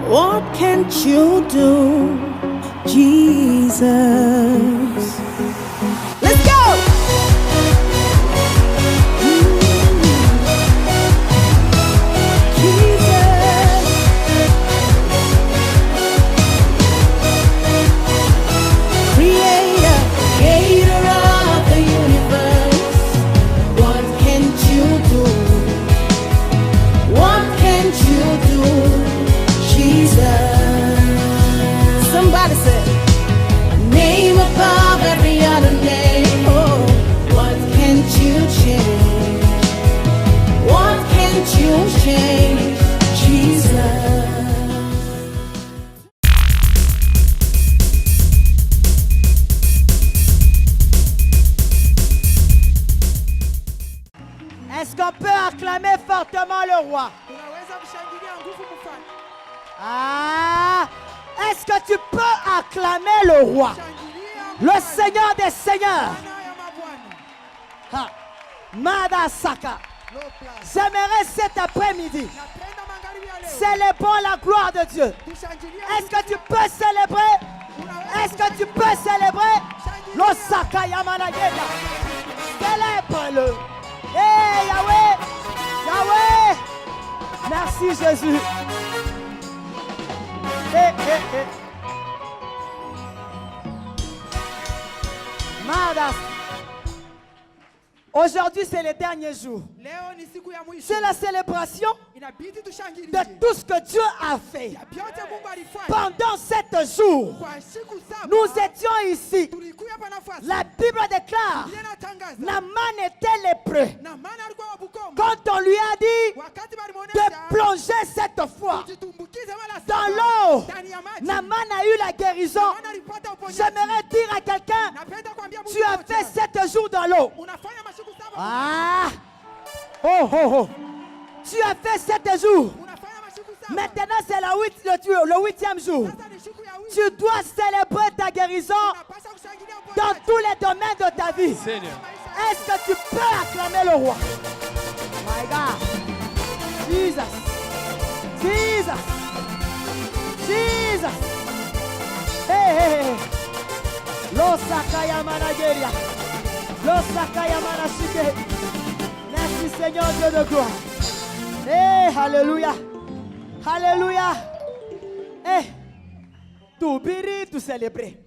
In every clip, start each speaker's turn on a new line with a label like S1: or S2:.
S1: What can't you do, Jesus? Let's go! Jesus. Creator, creator of the universe. What can't you do? What can't you do? Jesus. Somebody said, name above every other name. Oh, what can't you change? What can't you change? Jesus. Est-ce qu'on peut acclamer fortement le roi? Ah, est-ce que tu peux acclamer le roi, le Seigneur des Seigneurs? Ah, Madasaka. J'aimerais cet après-midi célébrer la gloire de Dieu. Est-ce que tu peux célébrer? Est-ce que tu peux célébrer? L'Osaka Yamanageda. Célèbre-le. Hey Yahweh, Yahweh. Merci Jésus. Madas. Aujourd'hui, c'est le dernier jour. C'est la célébration de tout ce que Dieu a fait. Pendant 7 jours, nous étions ici. La Bible déclare, Naaman était lépreux. Quand on lui a dit de plonger cette fois dans l'eau, Naaman a eu la guérison. J'aimerais dire à quelqu'un, tu as fait 7 jours dans l'eau. Ah! Oh, oh, oh! Tu as fait 7 jours. Maintenant, c'est le 8e jour. Tu dois célébrer ta guérison dans tous les domaines de ta vie. Est-ce que tu peux acclamer le roi? My God! Jesus! Jesus! Jesus! Hey, hey, hey! L'Osakaya Manageria. L'Osakaya Manashike. Merci Seigneur Dieu de gloire. Hey, alléluia. Alléluia. Hey, tout biri, tout célébrer.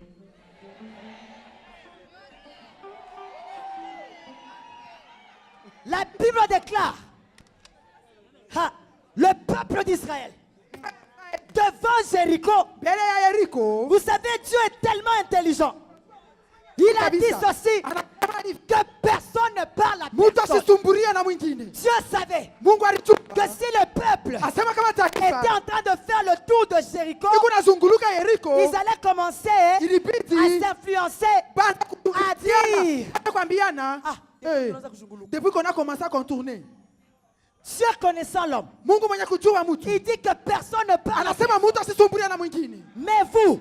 S1: La Bible déclare, le peuple d'Israël devant Jéricho. Vous savez, Dieu est tellement intelligent. Il a dit ceci, que personne ne parle à personne. Dieu savait que si le peuple était en train de faire le tour de Jéricho, ils allaient commencer à s'influencer, à dire,
S2: depuis qu'on a commencé à contourner,
S1: Dieu connaissant l'homme, il dit que personne ne parle. Mais vous,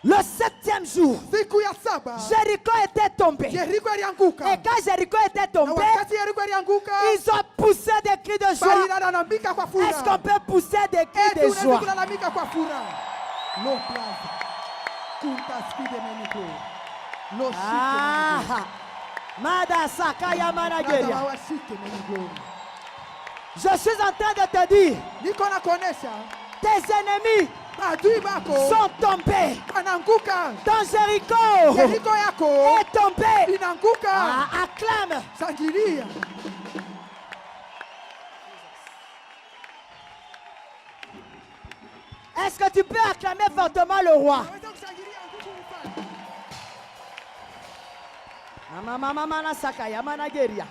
S1: le 7e jour, Jéricho était tombé. Et quand Jéricho était tombé, ils ont poussé des cris de joie. Est-ce qu'on peut pousser des cris de joie? Je suis en train de te dire, tes ennemis sont tombés. Dans Jéricho est tombé. Acclame. Est-ce que tu peux acclamer fortement le roi? Mama Sakaya Manageria.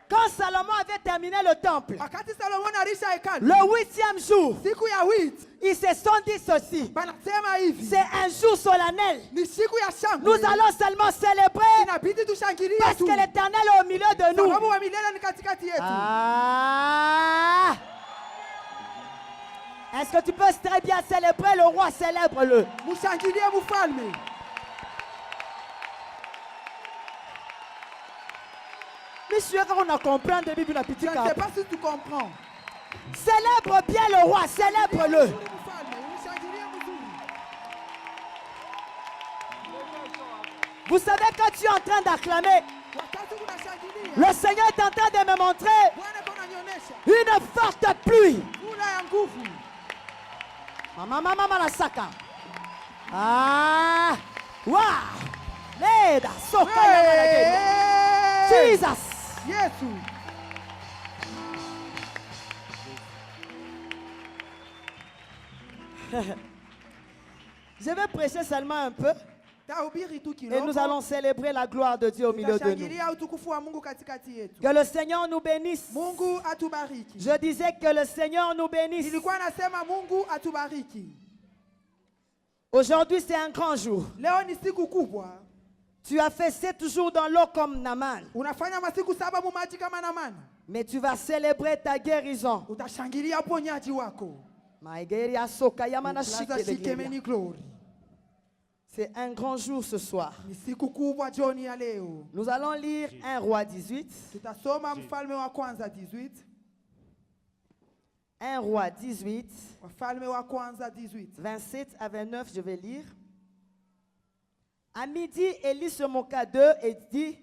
S1: Quand Salomon avait terminé le temple,
S2: wakati Solomon alisha hekalu,
S1: le 8e jour,
S2: siku ya wiki
S1: ils se sont dit ceci.
S2: banasema hivi,
S1: C'est un jour solennel.
S2: ni siku ya shangwe,
S1: Nous allons seulement célébrer
S2: inabidi tushangilie
S1: parce
S2: tu,
S1: que l'Éternel est au milieu de nous.
S2: sababu wa milele ni katikati yetu.
S1: Ah! Est-ce que tu peux très bien célébrer le roi? Célèbre-le.
S2: Mushangilie mfalme.
S1: Monsieur, on a compris de Bible la petite
S2: Je ne sais
S1: carte.
S2: pas si tu comprends.
S1: Célèbre bien le roi, célèbre-le.
S2: Mfalme, mushangilie mzuri.
S1: Vous savez, quand tu es en train d'acclamer,
S2: Wakati unashangilia,
S1: le Seigneur est en train de me montrer
S2: Bwana kunanionyesha
S1: une forte pluie.
S2: kula ya nguvu.
S1: Mama la saka. Ah! Wow! Leda, soka ya malageni.
S2: Hey!
S1: Jesus!
S2: Yesu.
S1: Je vais prêcher seulement un peu
S2: Tahubiri tu
S1: et
S2: kidogo.
S1: nous allons célébrer la gloire de Dieu au milieu de nous.
S2: Tutashangilia utukufu wa Mungu katikati yetu.
S1: Que le Seigneur nous bénisse.
S2: Mungu atubariki.
S1: Je disais que le Seigneur nous bénisse.
S2: Nilikuwa nasema Mungu atubariki.
S1: Aujourd'hui, c'est un grand jour.
S2: Leo ni siku kubwa.
S1: Tu as fait 7 jours dans l'eau comme Naaman.
S2: Unafanya masiku 7 mu maji kama Naamani.
S1: Mais tu vas célébrer ta guérison.
S2: Utashangilia uponyaji wako. Plaza shikemeni glory.
S1: C'est un grand jour ce soir.
S2: Ni siku kubwa jioni ya leo.
S1: Nous allons lire 1 Roi 18.
S2: Tutasoma Mfalme wa kwanza 18.
S1: 1 Roi 18.
S2: Wafalme wa kwanza 18.
S1: 27 à 29, je vais lire. À midi, Élie se moqua d'eux et dit,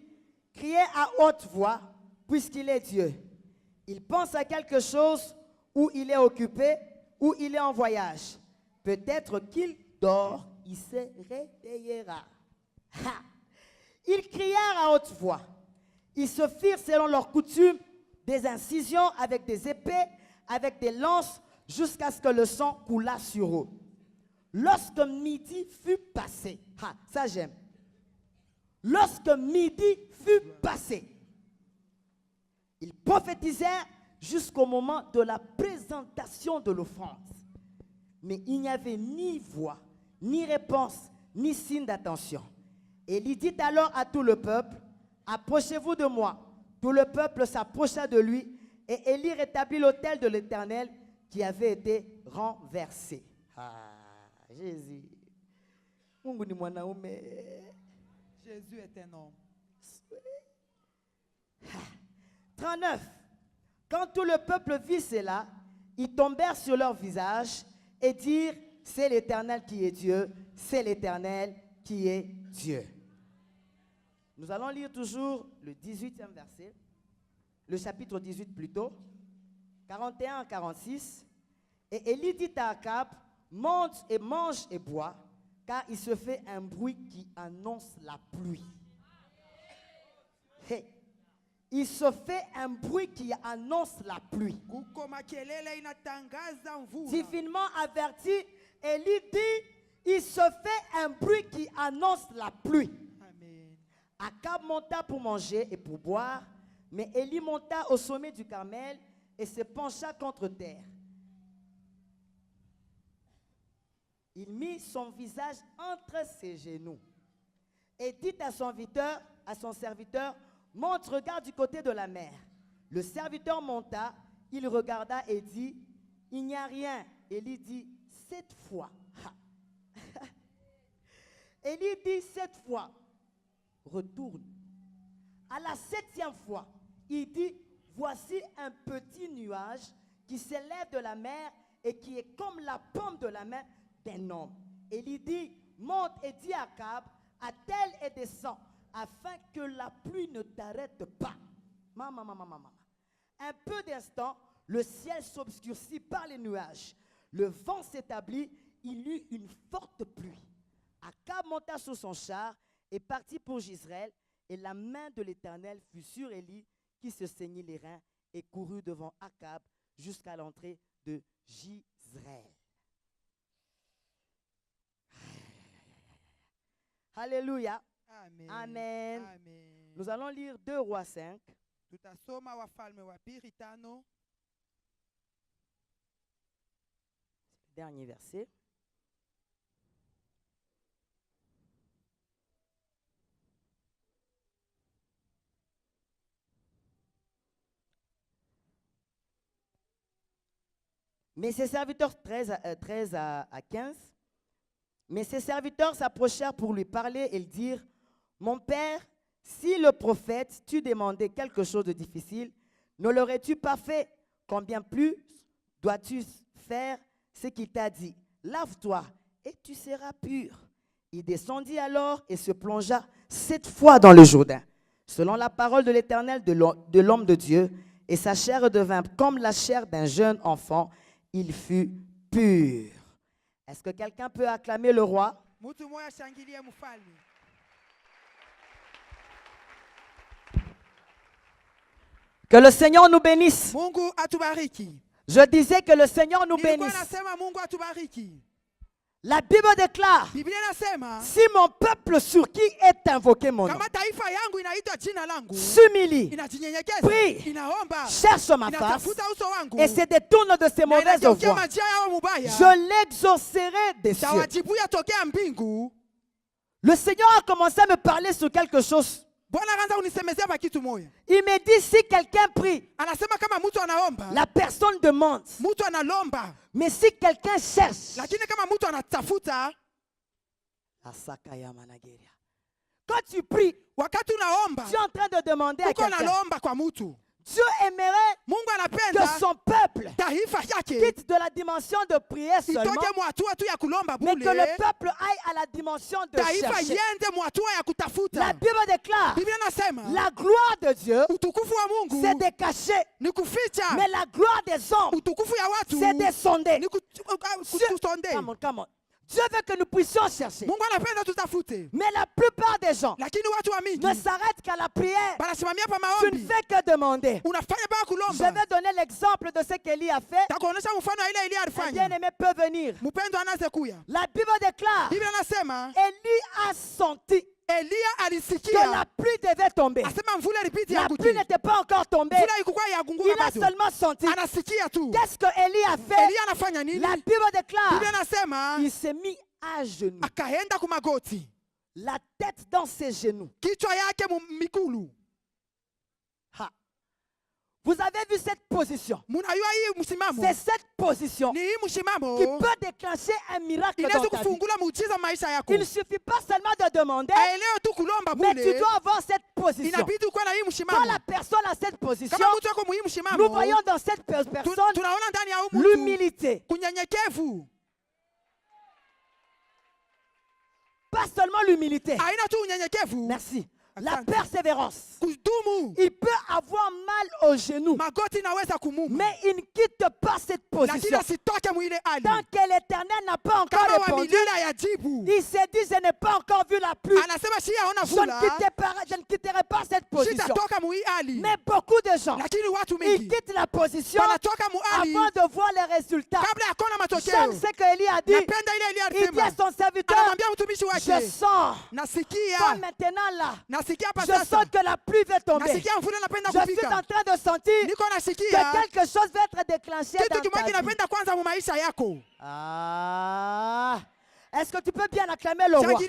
S1: criez à haute voix, puisqu'il est Dieu. Il pense à quelque chose, ou il est occupé, ou il est en voyage. Peut-être qu'il dort, il se réveillera. Ha! Ils crièrent à haute voix. Ils se firent selon leur coutume des incisions avec des épées, avec des lances, jusqu'à ce que le sang coulât sur eux. Lorsque midi fut passé, ça j'aime. Lorsque midi fut passé, ils prophétisèrent jusqu'au moment de la présentation de l'offrande. Mais il n'y avait ni voix, ni réponse, ni signe d'attention. Élie dit alors à tout le peuple, approchez-vous de moi. Tout le peuple s'approcha de lui et Élie rétablit l'autel de l'Éternel qui avait été renversé. Jésus.
S2: Jésus est un homme.
S1: 39. Quand tout le peuple vit cela, ils tombèrent sur leur visage et dirent, c'est l'Éternel qui est Dieu, c'est l'Éternel qui est Dieu. Nous allons lire toujours le 18e verset, le chapitre 18 plutôt, 41 à 46. Et Élie dit à Akab, monte et mange et bois, car il se fait un bruit qui annonce la pluie. Hey. Il se fait un bruit qui annonce la pluie. Divinement averti, Élie dit, il se fait un bruit qui annonce la pluie.
S2: Amen.
S1: Akab monta pour manger et pour boire, mais Élie monta au sommet du Carmel et se pencha contre terre. Il mit son visage entre ses genoux et dit à son serviteur, monte, regarde du côté de la mer. Le serviteur monta, il regarda et dit, il n'y a rien. Élie dit, 7 fois. Élie dit 7 fois, retourne. À la 7e fois, il dit, voici un petit nuage qui s'élève de la mer et qui est comme la paume de la main d'un homme. Élie dit, monte et dis à Akab, attelle et descends, afin que la pluie ne t'arrête pas. Un peu d'instant, le ciel s'obscurcit par les nuages. Le vent s'établit, il eut une forte pluie. Akab monta sur son char et partit pour Jezreel, et la main de l'Éternel fut sur Élie, qui se saignit les reins et courut devant Akab jusqu'à l'entrée de Jezreel. Alléluia.
S2: Amen.
S1: Amen.
S2: Amen.
S1: Nous allons lire 2 Rois 5.
S2: Tutasoma Wafalme wa pili 5.
S1: Dernier verset. Mais ses serviteurs, 13 à 15, mais ses serviteurs s'approchèrent pour lui parler et lui dirent, mon père, si le prophète t'eût demandé quelque chose de difficile, ne l'aurais-tu pas fait? Combien plus dois-tu faire ce qu'il t'a dit? Lave-toi et tu seras pur. Il descendit alors et se plongea 7 fois dans le Jourdain, selon la parole de l'Éternel de l'homme de Dieu, et sa chair devint comme la chair d'un jeune enfant. Il fut pur. Est-ce que quelqu'un peut acclamer le roi? Que le Seigneur nous bénisse. Je disais que le Seigneur nous bénisse. La Bible déclare, si mon peuple sur qui est invoqué mon nom s'humilie, prie, cherche ma face et se détourne de ses mauvaises voies, je l'exaucerai des cieux. Le Seigneur a commencé à me parler sur quelque chose. Il me dit, si quelqu'un prie, la personne demande. Mais si quelqu'un cherche, quand tu pries, tu es en train de demander à quelqu'un. Dieu aimerait que son peuple quitte de la dimension de prière seulement, mais que le peuple aille à la dimension de chercher. La Bible déclare, la gloire de Dieu, c'est de cacher, mais la gloire des hommes, c'est de sonder. Come on. Dieu veut que nous puissions chercher. Mais la plupart des gens ne s'arrêtent qu'à la prière. Tu ne fais que demander. Je vais donner l'exemple de ce qu'Élie a fait. Un bien-aimé peut venir. La Bible déclare, Élie a senti que la pluie devait tomber. La pluie n'était pas encore tombée. Il a seulement senti. Qu'est-ce que Élie a fait? La Bible déclare, il s'est mis à genoux. La tête dans ses genoux. Vous avez vu cette position? C'est cette position qui peut déclencher un miracle dans ta vie. Il ne suffit pas seulement de demander, mais tu dois avoir cette position. Quand la personne a cette position, nous voyons dans cette personne l'humilité. Pas seulement l'humilité. Merci. La persévérance. Il peut avoir mal au genou, mais il ne quitte pas cette position. Tant que l'Éternel n'a pas encore répondu, il s'est dit, je n'ai pas encore vu la pluie. Je ne quitterai pas cette position. Mais beaucoup de gens, ils quittent la position avant de voir les résultats. J'aime ce qu'Élie a dit. Il dit à son serviteur, je sens, pas maintenant là, je sens que la pluie va tomber. Je suis en train de sentir que quelque chose va être déclenché dans ta vie. Ah. Est-ce que tu peux bien acclamer le roi?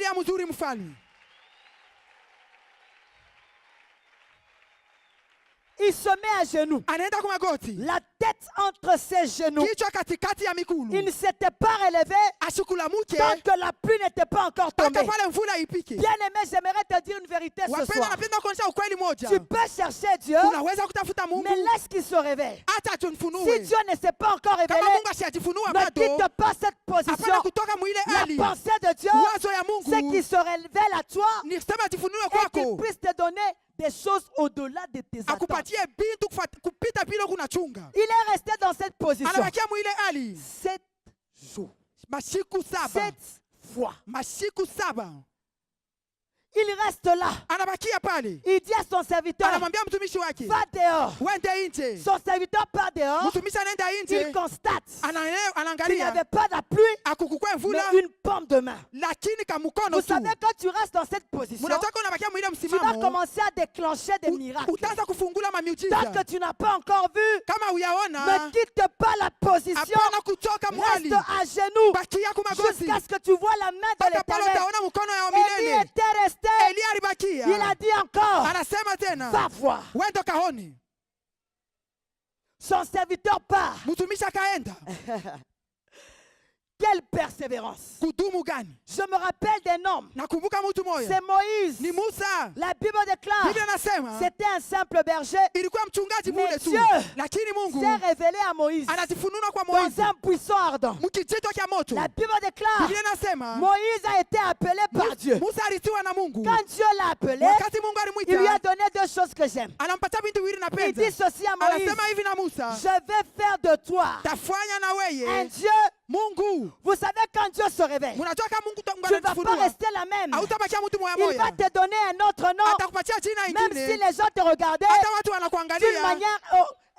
S1: Il se met à genoux. La tête entre ses genoux. Il ne s'était pas relevé tant que la pluie n'était pas encore tombée. Bien aimé, j'aimerais te dire une vérité ce soir. Tu peux chercher Dieu, mais laisse qu'il se révèle. Si Dieu ne s'est pas encore révélé, ne quitte pas cette position. La pensée de Dieu, c'est qu'il se révèle à toi et qu'il puisse te donner des choses au-delà de tes attentes. Il est resté dans cette position 7 jours. 7 fois. Il reste là.
S2: anabakia pale.
S1: Il dit à son serviteur,
S2: Anamwambia mtumishi wake,
S1: va dehors.
S2: wende nje.
S1: Son serviteur part dehors.
S2: Mtumishi anaenda
S1: Il
S2: nje,
S1: constate qu'il n'y
S2: anaangalia
S1: avait pas de pluie,
S2: akukukua
S1: mais
S2: mvula,
S1: une pomme de main.
S2: lakini kamukono
S1: Vous
S2: tu.
S1: savez, quand tu restes dans cette position,
S2: Munatoka unabakia mwile
S1: tu vas
S2: msimamo,
S1: commencer à déclencher des miracles.
S2: utaanza kufungula
S1: Tant
S2: mamiujiza.
S1: que tu n'as pas encore vu,
S2: Kama
S1: ne
S2: uyaona,
S1: quitte pas la position.
S2: hapana kutoka mwali.
S1: Reste à genoux
S2: Bakia kumagoti.
S1: jusqu'à ce que tu vois la main de
S2: Mpaka pale
S1: l'Éternel.
S2: utaona mkono ya
S1: Élie
S2: milele.
S1: était resté.
S2: Eli alibakia.
S1: Il a dit encore,
S2: Anasema tena,
S1: va voir.
S2: wende kaoni.
S1: Son serviteur part.
S2: Mtumishi akaenda.
S1: Quelle persévérance.
S2: Kudumu gani?
S1: Je me rappelle des noms.
S2: Nakumbuka mtu moja.
S1: C'est Moïse.
S2: Ni Musa.
S1: La Bible déclare,
S2: Biblia nasema
S1: c'était un simple berger.
S2: ilikuwa mchungaji
S1: Mais
S2: mule tu.
S1: Dieu
S2: Lakini Mungu
S1: s'est révélé à Moïse
S2: anajifunua kwa
S1: dans
S2: Moizi.
S1: un buisson ardent.
S2: Mkijito cha moto.
S1: La Bible déclare,
S2: Biblia nasema
S1: Moïse a été appelé par Dieu.
S2: Musa alitiwa na Mungu.
S1: Quand Dieu l'a appelé,
S2: Wakati Mungu
S1: il lui a
S2: alimuita,
S1: donné deux choses que j'aime.
S2: anampatia vitu viwili
S1: Il
S2: napenda.
S1: dit ceci à Moïse,
S2: Anasema hivi na Musa,
S1: je vais faire de toi
S2: tafanya na
S1: un
S2: weye
S1: Dieu.
S2: Mungu.
S1: Vous savez, quand Dieu se réveille,
S2: Munajua kama Mungu
S1: tu ne vas pas
S2: anajifunua.
S1: rester la même.
S2: Hautabakia mtu moya
S1: Il va
S2: moya.
S1: te donner un autre nom.
S2: Atakupatia jina
S1: Même si
S2: ingine.
S1: les gens te regardaient
S2: Hata watu
S1: d'une
S2: wanakuangalia.
S1: manière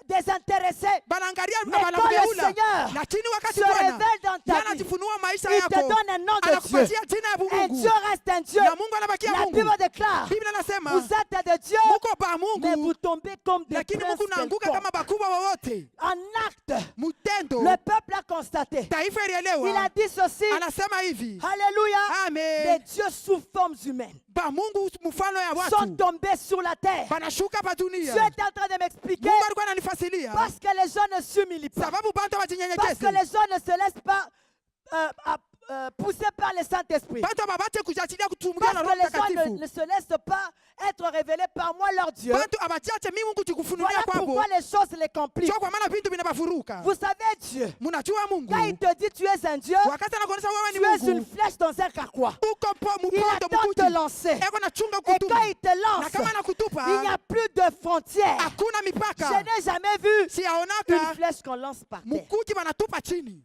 S1: désintéressée,
S2: Banaangalia
S1: Mais quand le
S2: banakugeula.
S1: Seigneur
S2: Lakini wakati
S1: se
S2: Bwana
S1: révèle dans ta vie,
S2: anajifunua maisha
S1: il te
S2: yako.
S1: donne un nom de Dieu.
S2: Anakupatia jina ya
S1: Un
S2: Mungu.
S1: Dieu reste un Dieu.
S2: Na Mungu anabakia
S1: La
S2: Mungu.
S1: Bible déclare,
S2: Biblia nasema
S1: vous êtes de Dieu,
S2: muko ba
S1: mais
S2: Mungu.
S1: vous tombez comme des
S2: Lakini
S1: princes
S2: Mungu naanguka
S1: quelconques.
S2: kama bakubwa wowote.
S1: En acte,
S2: Mutendo.
S1: le peuple a constaté.
S2: Taifa
S1: Il a
S2: ilielewa.
S1: dit ceci,
S2: Anasema hivi.
S1: Alléluia, les
S2: Amen.
S1: dieux sous formes humaines
S2: Ba Mungu mfano ya
S1: sont
S2: watu.
S1: tombés sur la terre.
S2: Banashuka pa
S1: Dieu
S2: dunia.
S1: est en train de m'expliquer
S2: Mungu alikuwa ananifasilia.
S1: parce que les gens ne s'humilient pas.
S2: Sababu bantu
S1: Parce que
S2: wajinyenyekeze.
S1: les gens ne se laissent pas poussés par le Saint-Esprit.
S2: Bantu ababate kujachilia kutumbukia na
S1: Parce
S2: Roho
S1: que les gens
S2: Mtakatifu.
S1: ne se laissent pas être révélés par moi, leur Dieu.
S2: Bantu abachache mimi Mungu chikufunulia
S1: Voilà
S2: kwabo.
S1: pourquoi les choses les compliquent.
S2: Sio kwa maana vitu vinabafuruka.
S1: Vous savez, Dieu,
S2: Munajua Mungu.
S1: quand il te dit tu es un Dieu,
S2: Wakati anakuonesha wewe
S1: tu
S2: ni
S1: es une
S2: Mungu.
S1: flèche dans un carquois.
S2: Uko po
S1: Il
S2: mupondo
S1: attend de te
S2: mkuti.
S1: lancer.
S2: Eko na chunga
S1: Et quand
S2: kutuma.
S1: il te
S2: Na
S1: lance,
S2: kama nakutupa,
S1: il n'y a plus de frontières.
S2: hakuna
S1: Je
S2: mipaka.
S1: n'ai jamais vu une
S2: Siyaonaka
S1: flèche qu'on lance par terre.
S2: mukuti banatupa chini.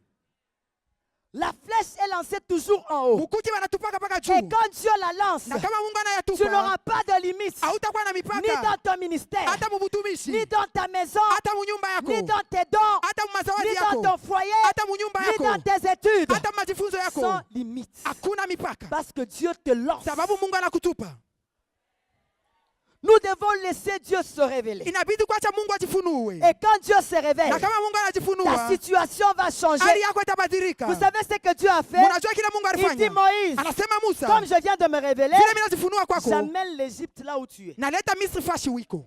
S1: La flèche est lancée toujours en haut.
S2: Mukuti banatupaka paka
S1: Et
S2: juu.
S1: quand Dieu la lance,
S2: Na kama Mungu
S1: tu n'auras
S2: anayatupa,
S1: pas de limite.
S2: hautakuwa na
S1: Ni
S2: mipaka.
S1: dans ton ministère,
S2: Hata mubutumishi.
S1: ni dans ta maison,
S2: Hata munyumba
S1: ni
S2: yako.
S1: dans tes dons,
S2: Hata mumazawadi
S1: ni dans
S2: yako.
S1: ton foyer,
S2: Hata munyumba
S1: ni dans
S2: yako.
S1: tes études.
S2: Hata majifunzo
S1: Sans
S2: yako.
S1: limite.
S2: Hakuna mipaka.
S1: Parce que Dieu te lance.
S2: Sababu Mungu anakutupa.
S1: Nous devons laisser Dieu se révéler.
S2: Inabidi kuacha Mungu ajifunue.
S1: Et quand Dieu se révèle,
S2: Na kama Mungu
S1: ta
S2: anajifunua,
S1: situation va changer.
S2: hali yako itabadilika.
S1: Vous savez ce que Dieu a fait?
S2: Munajua kile Mungu
S1: Il dit
S2: alifanya.
S1: Moïse,
S2: Anasema Musa,
S1: comme je viens de me révéler,
S2: vile mimi najifunua kwako,
S1: j'amène l'Égypte là où tu es.
S2: naleta Misri fashi wiko.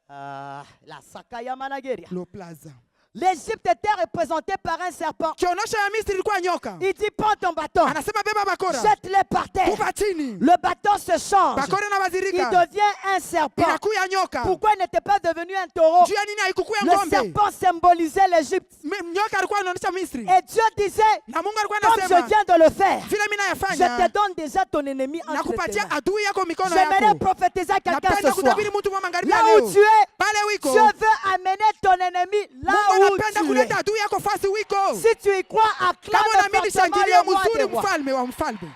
S1: La Sakaya Manageria.
S2: Lo plaza.
S1: L'Égypte était représentée par un serpent.
S2: Kionyesho ya Misri ilikuwa nyoka.
S1: Il dit, prends ton bâton,
S2: Anasema beba bakora.
S1: jette-le par terre.
S2: Tupa chini.
S1: Le bâton se change.
S2: Bakora
S1: Il
S2: inabadilika.
S1: devient un serpent.
S2: Inakuya nyoka.
S1: Pourquoi il n'était pas devenu un taureau?
S2: Juu ya nini haikukuya
S1: Le
S2: ng'ombe?
S1: serpent symbolisait l'Égypte.
S2: Nyoka alikuwa anaonyesha Misri.
S1: Et Dieu disait,
S2: Na Mungu alikuwa
S1: comme je
S2: anasema,
S1: viens de le faire,
S2: vile mimi
S1: je
S2: nayafanya,
S1: te donne déjà ton ennemi entre tes
S2: nakupatia
S1: mains.
S2: adui yako mikono
S1: J'aimerais
S2: yako.
S1: prophétiser à quelqu'un
S2: Napenda
S1: ce soir.
S2: kutabiri mtu wa magharibi
S1: Là
S2: leo.
S1: où tu es,
S2: Pale wiko.
S1: Dieu veut amener ton ennemi là
S2: Mungu
S1: où
S2: anapenda
S1: tu es.
S2: kuleta adui yako fasi wiko.
S1: Si tu y crois, acclame
S2: Kama unaamini
S1: fortement
S2: shangilia
S1: le roi des
S2: mzuri
S1: rois.
S2: mfalme wa mfalme.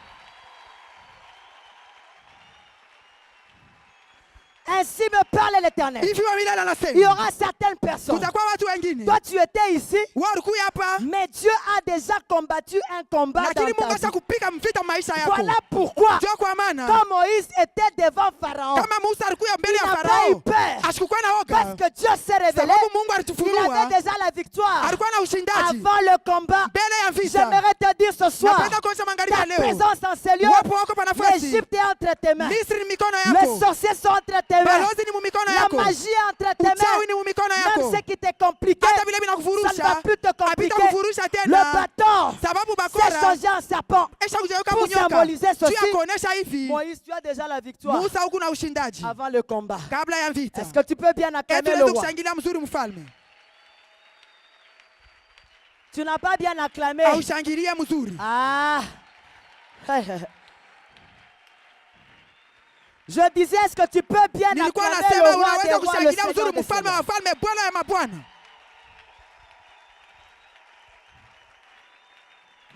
S1: Ainsi me parle l'Éternel.
S2: Hivi wa milele
S1: Il y
S2: anasema.
S1: aura certaines personnes.
S2: Kutakuwa watu wengine.
S1: Toi, tu étais ici,
S2: Wao walikuwa hapa.
S1: mais Dieu a déjà combattu un combat dans
S2: Lakini Mungu
S1: ta vie.
S2: ashakupiga mvita maisha yako.
S1: Voilà pourquoi,
S2: Ndio kwa maana
S1: quand Moïse était devant Pharaon,
S2: kama Musa alikuwa mbele
S1: il
S2: ya
S1: n'a pas eu
S2: Farao,
S1: peur.
S2: asikuwa na
S1: Parce
S2: woga.
S1: que Dieu s'est révélé.
S2: Sababu Mungu
S1: Il
S2: alitufunua.
S1: avait déjà la victoire
S2: Alikuwa na ushindaji.
S1: avant le combat.
S2: Mbele ya vita.
S1: J'aimerais te dire ce soir,
S2: Napenda kuonyesha magharibi
S1: ta
S2: ya leo.
S1: présence en ces lieux,
S2: Uwepo wako pa nafasi.
S1: l'Égypte est entre tes mains.
S2: Misri ni mikono
S1: Les
S2: yako.
S1: sorciers sont entre tes mains.
S2: Balozi ni mu mikono
S1: La
S2: yako.
S1: magie est entre tes
S2: Uchawi
S1: mains.
S2: ni mu mikono
S1: Même
S2: yako.
S1: ce qui t'est compliqué,
S2: Hata vile
S1: ça ne va
S2: vinakufurusha.
S1: plus te compliquer.
S2: Havitakufurusha
S1: Le
S2: tena.
S1: bâton
S2: Sababu
S1: s'est
S2: bakora
S1: changé en serpent.
S2: esha kugeuka
S1: Pour
S2: kunyoka.
S1: symboliser
S2: Juu
S1: ceci,
S2: ya kuonesha hivi.
S1: Moïse, tu as déjà la victoire
S2: Musa huku na ushindaji.
S1: avant le combat.
S2: Kabla ya vita.
S1: Est-ce que tu peux bien acclamer le
S2: Tunaweza
S1: roi?
S2: kushangilia mzuri mfalme.
S1: Tu n'as pas bien acclamé.
S2: Aushangilie mzuri.
S1: Ah. Je disais, est-ce que tu peux bien
S2: Nilikuwa
S1: acclamer
S2: nasema
S1: le roi des
S2: unaweza
S1: rois, le
S2: kushangilia
S1: Seigneur
S2: mzuri
S1: des
S2: mfalme wa
S1: seigneurs.
S2: wafalme, Bwana ya mabwana.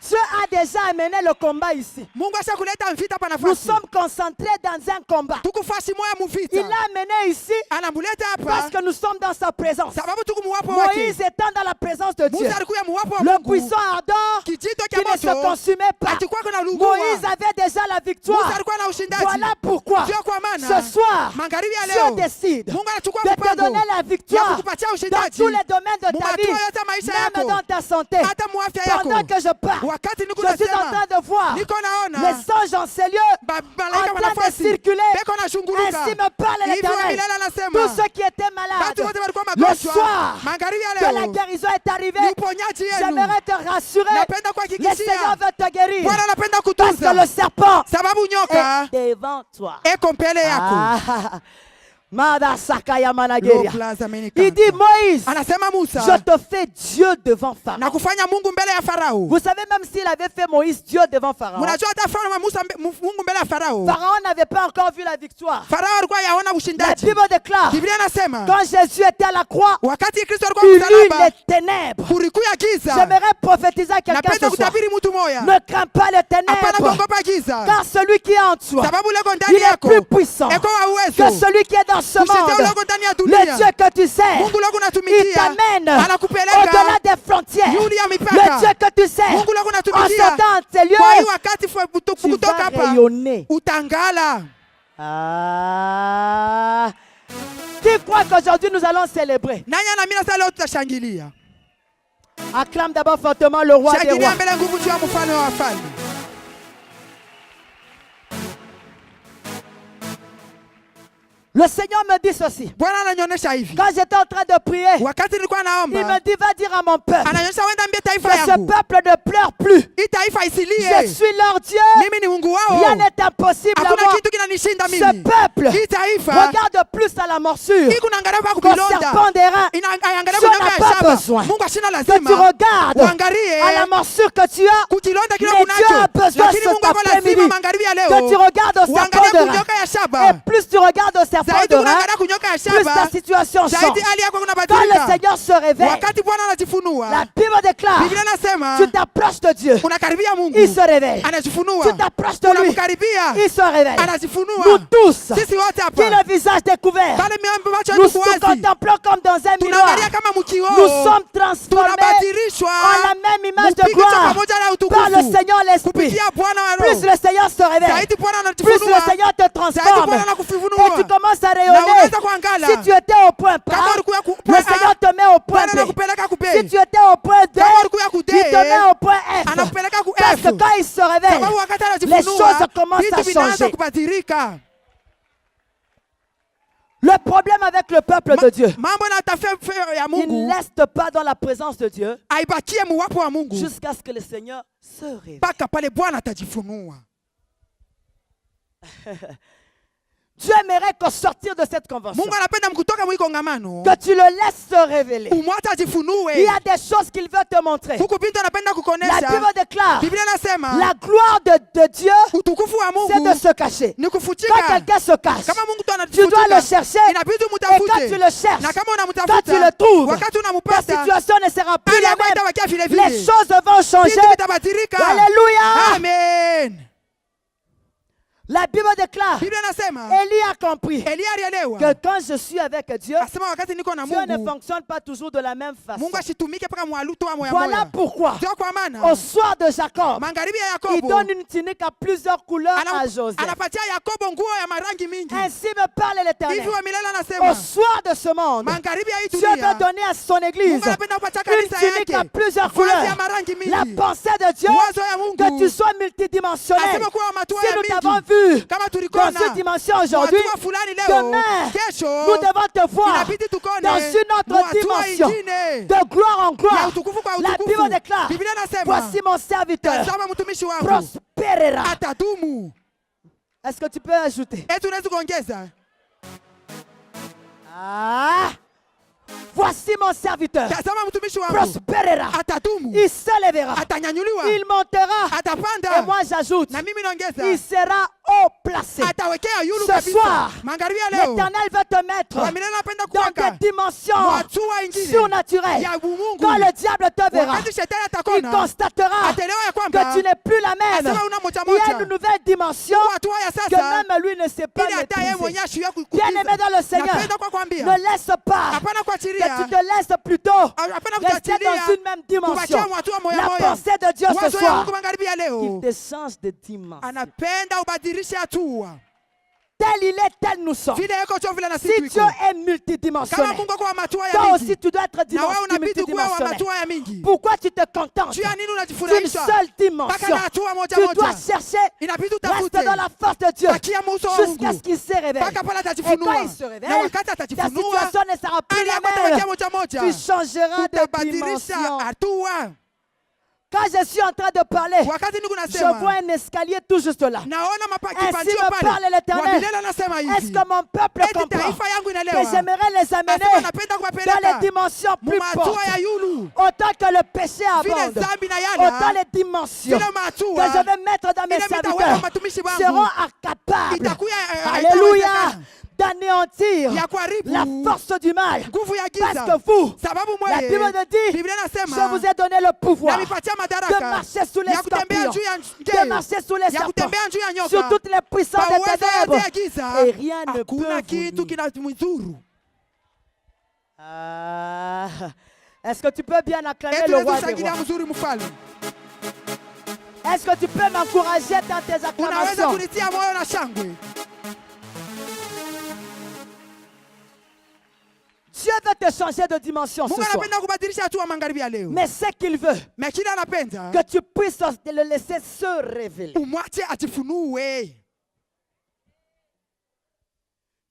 S1: Dieu a déjà amené le combat ici.
S2: Mungu ashakuleta vita hapa
S1: Nous
S2: nafasi.
S1: sommes concentrés dans un combat.
S2: Tuko fasi moja mu vita.
S1: Il l'a amené ici
S2: Anamuleta
S1: parce
S2: hapa
S1: que nous sommes dans sa présence.
S2: sababu tuko muwapo wake.
S1: Moïse étant dans la présence de Dieu,
S2: Musa alikuwa muwapo wa
S1: le
S2: Mungu.
S1: buisson ardent
S2: Kijito
S1: qui
S2: cha
S1: ne se
S2: moto
S1: consumait pas.
S2: akikuwa kuna lugua.
S1: Moïse avait déjà la
S2: Musa
S1: victoire.
S2: alikuwa na ushindaji.
S1: Voilà pourquoi
S2: Ndio kwa maana
S1: ce soir,
S2: magharibi ya
S1: Dieu
S2: leo
S1: décide
S2: Mungu anachukua
S1: de te
S2: mpango
S1: donner la
S2: ya
S1: victoire
S2: kukupatia
S1: dans
S2: ushindaji
S1: tous les domaines de ta
S2: Mumatua
S1: vie,
S2: yote ya maisha
S1: même
S2: yako.
S1: dans ta santé.
S2: Hata mu afya yako.
S1: Pendant que je parle,
S2: Wakati niko
S1: je suis en
S2: nasema
S1: train de voir
S2: niko naona
S1: les anges en ces lieux
S2: malaika
S1: en train de
S2: wanafasi
S1: circuler.
S2: beko nashunguluka.
S1: Ainsi me parle
S2: Hivyo
S1: l'Éternel.
S2: milele anasema
S1: Tous ceux qui étaient malades,
S2: watu wote walikuwa
S1: le
S2: magonjwa
S1: soir
S2: magharibi ya
S1: que la
S2: leo
S1: guérison est arrivée,
S2: ni uponyaji yenu.
S1: j'aimerais te rassurer.
S2: Napenda
S1: Le
S2: kuhakikishia
S1: Seigneur veut te guérir.
S2: Bwana anapenda
S1: Parce que
S2: kutunza
S1: le serpent
S2: sababu nyoka
S1: est devant toi.
S2: eko mbele yako.
S1: Ah, Mada Sakaya
S2: Lo
S1: Manageria.
S2: plaza menikanta.
S1: Il dit Moïse,
S2: Anasema
S1: je
S2: Musa
S1: te fais Dieu devant Pharaon.
S2: na kufanya Mungu mbele ya Farao.
S1: Vous savez, même s'il avait fait Moïse Dieu devant Pharaon,
S2: Mnajua hata Farao Musa Mungu mbele ya Farao.
S1: Pharaon n'avait pas encore vu la victoire.
S2: Farao alikuwa yaona
S1: La
S2: ushindaji.
S1: Bible déclare,
S2: Biblia inasema
S1: quand Jésus était à la croix,
S2: wakati Kristo alikuwa
S1: il eut
S2: msalaba
S1: les ténèbres.
S2: kulikuya giza.
S1: J'aimerais prophétiser à quelqu'un
S2: Napenda
S1: ce soir.
S2: kutabiri mtu moya.
S1: Ne crains pas les
S2: Hapana
S1: ténèbres,
S2: kuogopa giza.
S1: car celui qui est en toi,
S2: Sababu leko
S1: il
S2: ndani
S1: est
S2: yako.
S1: plus puissant
S2: Eko wa
S1: que
S2: uwezo.
S1: celui qui est dans ce
S2: Ushetao
S1: monde.
S2: leko ndani ya
S1: Le
S2: dunia.
S1: Dieu que tu sais,
S2: Mungu leko
S1: il
S2: natumikia.
S1: t'amène
S2: Anakupeleka
S1: au-delà des frontières.
S2: yuli ya
S1: Le
S2: mipaka.
S1: Dieu que tu sais,
S2: Mungu leko
S1: en
S2: natumikia.
S1: sortant de ces
S2: Kwa hii
S1: lieux,
S2: wakati
S1: tu
S2: kutoka
S1: vas
S2: hapa
S1: rayonner.
S2: utangala.
S1: Ah. Qui croit qu'aujourd'hui nous allons célébrer?
S2: Nani anaamini sasa leo tutashangilia?
S1: Acclame d'abord fortement le roi des
S2: Shangilia
S1: rois.
S2: mbele nguvu juu ya mfalme wa wafalme.
S1: Le Seigneur me dit ceci.
S2: Bwana ananionyesha hivi.
S1: Quand j'étais en train de prier,
S2: Wakati nilikuwa
S1: il
S2: naomba,
S1: me dit, va dire à mon peuple
S2: ananionyesha wenda ambie
S1: que
S2: taifa
S1: ce
S2: yangu.
S1: peuple ne pleure plus.
S2: Hii taifa
S1: Je
S2: isilie.
S1: suis leur Dieu.
S2: Mimi ni Mungu wao.
S1: Rien n'est impossible à
S2: Hakuna
S1: moi.
S2: kitu kinanishinda
S1: Ce
S2: mimi.
S1: peuple
S2: Hii taifa
S1: regarde plus à la morsure
S2: hii kunaangalia kwa
S1: qu'au
S2: kubilonda.
S1: serpent d'airain.
S2: Inaangalia
S1: Dieu
S2: kunyoka
S1: n'a
S2: ya
S1: pas
S2: shaba.
S1: besoin
S2: Mungu ashina
S1: que tu
S2: lazima
S1: regardes
S2: uangalie
S1: à la morsure que tu as,
S2: kukilonda kile
S1: mais Dieu a
S2: kunacho.
S1: besoin
S2: Lakini
S1: cet
S2: Mungu ako lazima
S1: après-midi
S2: magharibi ya
S1: que tu
S2: leo
S1: regardes au serpent
S2: uangalie
S1: d'airain.
S2: kunyoka ya
S1: Et
S2: shaba.
S1: plus tu regardes au serpent
S2: Zaidi
S1: d'airain,
S2: unaangalia kunyoka ya
S1: plus ta
S2: shaba.
S1: situation change.
S2: Zaidi hali yako
S1: Quand le
S2: kunabadilika.
S1: Seigneur se réveille,
S2: Wakati Bwana
S1: la
S2: anajifunua.
S1: Bible déclare,
S2: Biblia inasema
S1: tu t'approches de Dieu,
S2: unakaribia Mungu.
S1: il se réveille.
S2: Anajifunua.
S1: Tu t'approches de lui,
S2: Unamkaribia.
S1: il se réveille.
S2: Anajifunua.
S1: Nous tous,
S2: Sisi wote
S1: qui
S2: hapa.
S1: le visage découvert,
S2: Pale macho
S1: nous
S2: yetu
S1: nous
S2: wazi.
S1: contemplons comme dans un miroir.
S2: Tunaangalia kama mkioo.
S1: Nous sommes transformés
S2: Tunabadilishwa.
S1: en la même image de
S2: Mpikitwa
S1: gloire
S2: pamoja na
S1: par le
S2: utukufu.
S1: Seigneur l'Esprit.
S2: Kupitia Bwana wa
S1: Plus
S2: Roho.
S1: le Seigneur se réveille,
S2: Zaidi Bwana
S1: plus le
S2: anatufunua.
S1: Seigneur te
S2: Zaidi
S1: transforme
S2: Bwana
S1: et
S2: anakufunua.
S1: tu commences à
S2: Na
S1: rayonner.
S2: unaweza kuangala.
S1: Si tu étais au point
S2: Kama
S1: A,
S2: ulikuwa ku-
S1: le
S2: point
S1: Seigneur
S2: A,
S1: te met au point
S2: Bwana
S1: B.
S2: anakupeleka ku B.
S1: Si tu étais au point D,
S2: Kama ulikuwa ku D,
S1: il te met au point F.
S2: anakupeleka ku
S1: Parce
S2: F.
S1: que quand il se réveille,
S2: Sababu wakati
S1: les
S2: anajifunua,
S1: choses commencent
S2: vitu
S1: à
S2: vinaanza
S1: changer.
S2: kubadilika.
S1: Le problème avec le peuple de Dieu,
S2: Mambo na tafe ya
S1: il ne
S2: Mungu
S1: reste pas dans la présence de Dieu
S2: aibakie muwapo wa Mungu
S1: jusqu'à ce que le Seigneur se réveille.
S2: mpaka pale Bwana atajifunua.
S1: Dieu aimerait qu'on sortir de cette convention,
S2: Mungu anapenda mkutoka mwiko kongamano.
S1: que tu le laisses se révéler.
S2: Umwacha ajifunue.
S1: Il y a des choses qu'il veut te montrer.
S2: Huku bintu anapenda
S1: La
S2: kukonesha.
S1: Bible déclare,
S2: Biblia inasema
S1: la gloire de Dieu,
S2: utukufu wa
S1: c'est de
S2: Mungu
S1: se cacher.
S2: ni
S1: Quand
S2: kufuchika.
S1: quelqu'un se cache,
S2: Kama Mungu tu
S1: tu dois le
S2: anajifutika,
S1: chercher.
S2: inabidi
S1: Et quand
S2: umtafute.
S1: tu le cherches,
S2: Na kama
S1: quand
S2: unamtafuta,
S1: tu le trouves,
S2: wakati
S1: ta
S2: unampata,
S1: situation ne sera plus
S2: hali
S1: la
S2: yako
S1: même.
S2: itabakia vile
S1: Les
S2: vile.
S1: choses vont changer.
S2: Vitu vitabadilika.
S1: Alléluia.
S2: Amen.
S1: La Bible déclare,
S2: Biblia inasema
S1: Élie a compris
S2: Elia alielewa.
S1: que quand je suis avec Dieu,
S2: Asema wakati niko na
S1: Dieu ne
S2: Mungu,
S1: fonctionne pas toujours de la même façon.
S2: Mungu ashitumike mpaka mwaluto wa moya
S1: Voilà
S2: moya.
S1: pourquoi,
S2: Ndio kwa maana
S1: au soir de Jacob,
S2: magharibi ya
S1: il
S2: Yakobo
S1: donne une tunique à plusieurs couleurs à Joseph.
S2: anapatia Yakobo nguo ya marangi mingi.
S1: Ainsi me parle l'Éternel.
S2: Hivi wa milele
S1: Au
S2: anasema
S1: soir de ce monde,
S2: magharibi ya hii
S1: Dieu veut
S2: dunia
S1: donner à son église
S2: Mungu anapenda kupatia
S1: une
S2: kanisa
S1: tunique à
S2: yake
S1: plusieurs
S2: vazi ya
S1: couleurs.
S2: marangi
S1: La
S2: mingi.
S1: pensée de Dieu,
S2: Wazo ya Mungu
S1: que tu sois multidimensionnel.
S2: asema kuwa matua
S1: Si
S2: ya
S1: nous t'avons
S2: mingi.
S1: vu
S2: Kama
S1: dans
S2: tulikona
S1: cette dimension aujourd'hui,
S2: hatua fulani leo,
S1: demain,
S2: kesho
S1: nous devons te voir
S2: inabidi tukone
S1: dans une autre
S2: hatua
S1: dimension,
S2: ingine
S1: de gloire en
S2: ya
S1: gloire.
S2: utukufu kwa
S1: La
S2: utukufu.
S1: Bible déclare,
S2: Biblia inasema
S1: voici mon serviteur,
S2: tazama mtumishi wangu
S1: prospérera.
S2: atadumu.
S1: Est-ce que tu peux ajouter?
S2: Eti unaweza kuongeza
S1: Ah! voici mon serviteur.
S2: Tazama mtumishi wangu
S1: Prospérera.
S2: atadumu,
S1: Il se lèvera.
S2: atanyanyuliwa,
S1: Il montera. Et
S2: atapanda.
S1: moi j'ajoute.
S2: Na mimi naongeza,
S1: Il sera haut placé.
S2: atawekea yulu
S1: Ce
S2: kabisa.
S1: soir,
S2: Magharibi ya leo
S1: l'Éternel veut te mettre
S2: Wa milele anapenda
S1: dans
S2: kuweka
S1: des dimensions
S2: hatua ingine
S1: surnaturelles.
S2: ya umungu.
S1: Quand le diable te verra,
S2: Wakati shetani
S1: il
S2: atakona,
S1: constatera
S2: ataelewa ya
S1: que
S2: kwamba
S1: tu n'es plus la même.
S2: asema una moja
S1: Il y a
S2: moja.
S1: une nouvelle dimension
S2: Hatua ya
S1: que
S2: sasa
S1: même lui ne sait pas
S2: ili hata yeye
S1: maîtriser.
S2: mwenyewe ashiwe
S1: Bien-aimé dans le Seigneur,
S2: napenda kwa kwambia
S1: ne laisse pas
S2: hapana
S1: que
S2: kuachilia,
S1: tu te laisses plutôt
S2: hapana
S1: rester
S2: kuachilia
S1: dans une même dimension.
S2: kubakia hatua moja
S1: La
S2: moja.
S1: pensée de Dieu ce
S2: Wazo ya
S1: soir,
S2: Mungu magharibi ya
S1: qu'il
S2: leo
S1: te change de dimension.
S2: anapenda ubadilishe hatua
S1: Tel il est, tel nous sommes.
S2: vile yako cho vile na
S1: Si
S2: sisi
S1: Dieu
S2: tuko.
S1: est
S2: Kama
S1: multidimensionnel,
S2: Mungu kwa matua ya
S1: toi
S2: mingi
S1: aussi tu dois être
S2: na wewe unabidi kuwa wa
S1: multidimensionnel.
S2: matua ya mingi.
S1: Pourquoi tu te contentes
S2: Juu ya nini
S1: d'une
S2: unajifurahisha
S1: seule
S2: mpaka
S1: dimension?
S2: na hatua moja
S1: Tu dois
S2: moja?
S1: chercher,
S2: Inabidi
S1: reste
S2: utafute
S1: dans la force de Dieu
S2: bakia muso wa
S1: jusqu'à ce
S2: Mungu
S1: qu'il se réveille.
S2: mpaka pale
S1: Et quand
S2: atajifunua,
S1: il se
S2: na
S1: réveille,
S2: wakati
S1: ta
S2: atajifunua
S1: situation ne sera plus
S2: hali
S1: la
S2: yako itabakia
S1: même.
S2: moja moja,
S1: Tu changeras de
S2: utabadilisha
S1: dimension.
S2: hatua.
S1: Quand je suis en train de parler,
S2: Wakati niko
S1: je vois
S2: nasema
S1: un escalier tout juste là.
S2: naona
S1: Ainsi
S2: kipandio
S1: me
S2: pale,
S1: parle l'Éternel.
S2: wa milele anasema
S1: Est-ce
S2: hivi,
S1: que mon peuple
S2: eti
S1: comprend
S2: taifa yangu
S1: que
S2: inaelewa
S1: j'aimerais les amener
S2: nasema napenda
S1: dans
S2: kuwapeleka
S1: les dimensions plus
S2: mumatua
S1: fortes?
S2: ya yulu,
S1: Autant que le péché
S2: vile
S1: abonde,
S2: dhambi na
S1: autant
S2: yana
S1: les dimensions
S2: vile
S1: que
S2: matua
S1: je vais mettre dans mes
S2: ile mitaweka
S1: serviteurs
S2: matumishi
S1: seront
S2: wangu
S1: incapables,
S2: itakuya
S1: alléluia,
S2: haitawezekana
S1: d'anéantir
S2: ya kuharibu
S1: la force du mal.
S2: nguvu ya
S1: Parce
S2: giza,
S1: que vous,
S2: sababu
S1: la Bible
S2: mweye
S1: me dit,
S2: Biblia
S1: je
S2: inasema
S1: vous ai donné le pouvoir
S2: nalipatia
S1: de
S2: madaraka
S1: marcher sous les
S2: ya kutembea
S1: scorpions,
S2: juu ya
S1: de
S2: nge,
S1: marcher sous les
S2: ya
S1: serpents,
S2: kutembea juu ya
S1: sur
S2: nyoka,
S1: toutes les puissances
S2: kwa
S1: des
S2: uwezo yote
S1: ténèbres.
S2: ya giza,
S1: Et rien ne
S2: hakuna
S1: peut vous
S2: kitu
S1: nuire.
S2: kinamdhuru.
S1: Ah, est-ce que tu peux bien acclamer
S2: Eti
S1: le
S2: unaweza
S1: roi des
S2: kushangilia
S1: rois?
S2: mzuri mfalme,
S1: Est-ce que tu peux m'encourager dans tes
S2: unaweza
S1: acclamations?
S2: kunitia moyo na shangwe.
S1: Dieu veut te changer de dimension ce
S2: Mungu
S1: soir.
S2: anapenda kubadilisha hatua magharibi ya leo,
S1: Mais ce qu'il veut,
S2: mais kile anapenda
S1: que tu puisses le laisser se révéler.
S2: umwache ajifunue.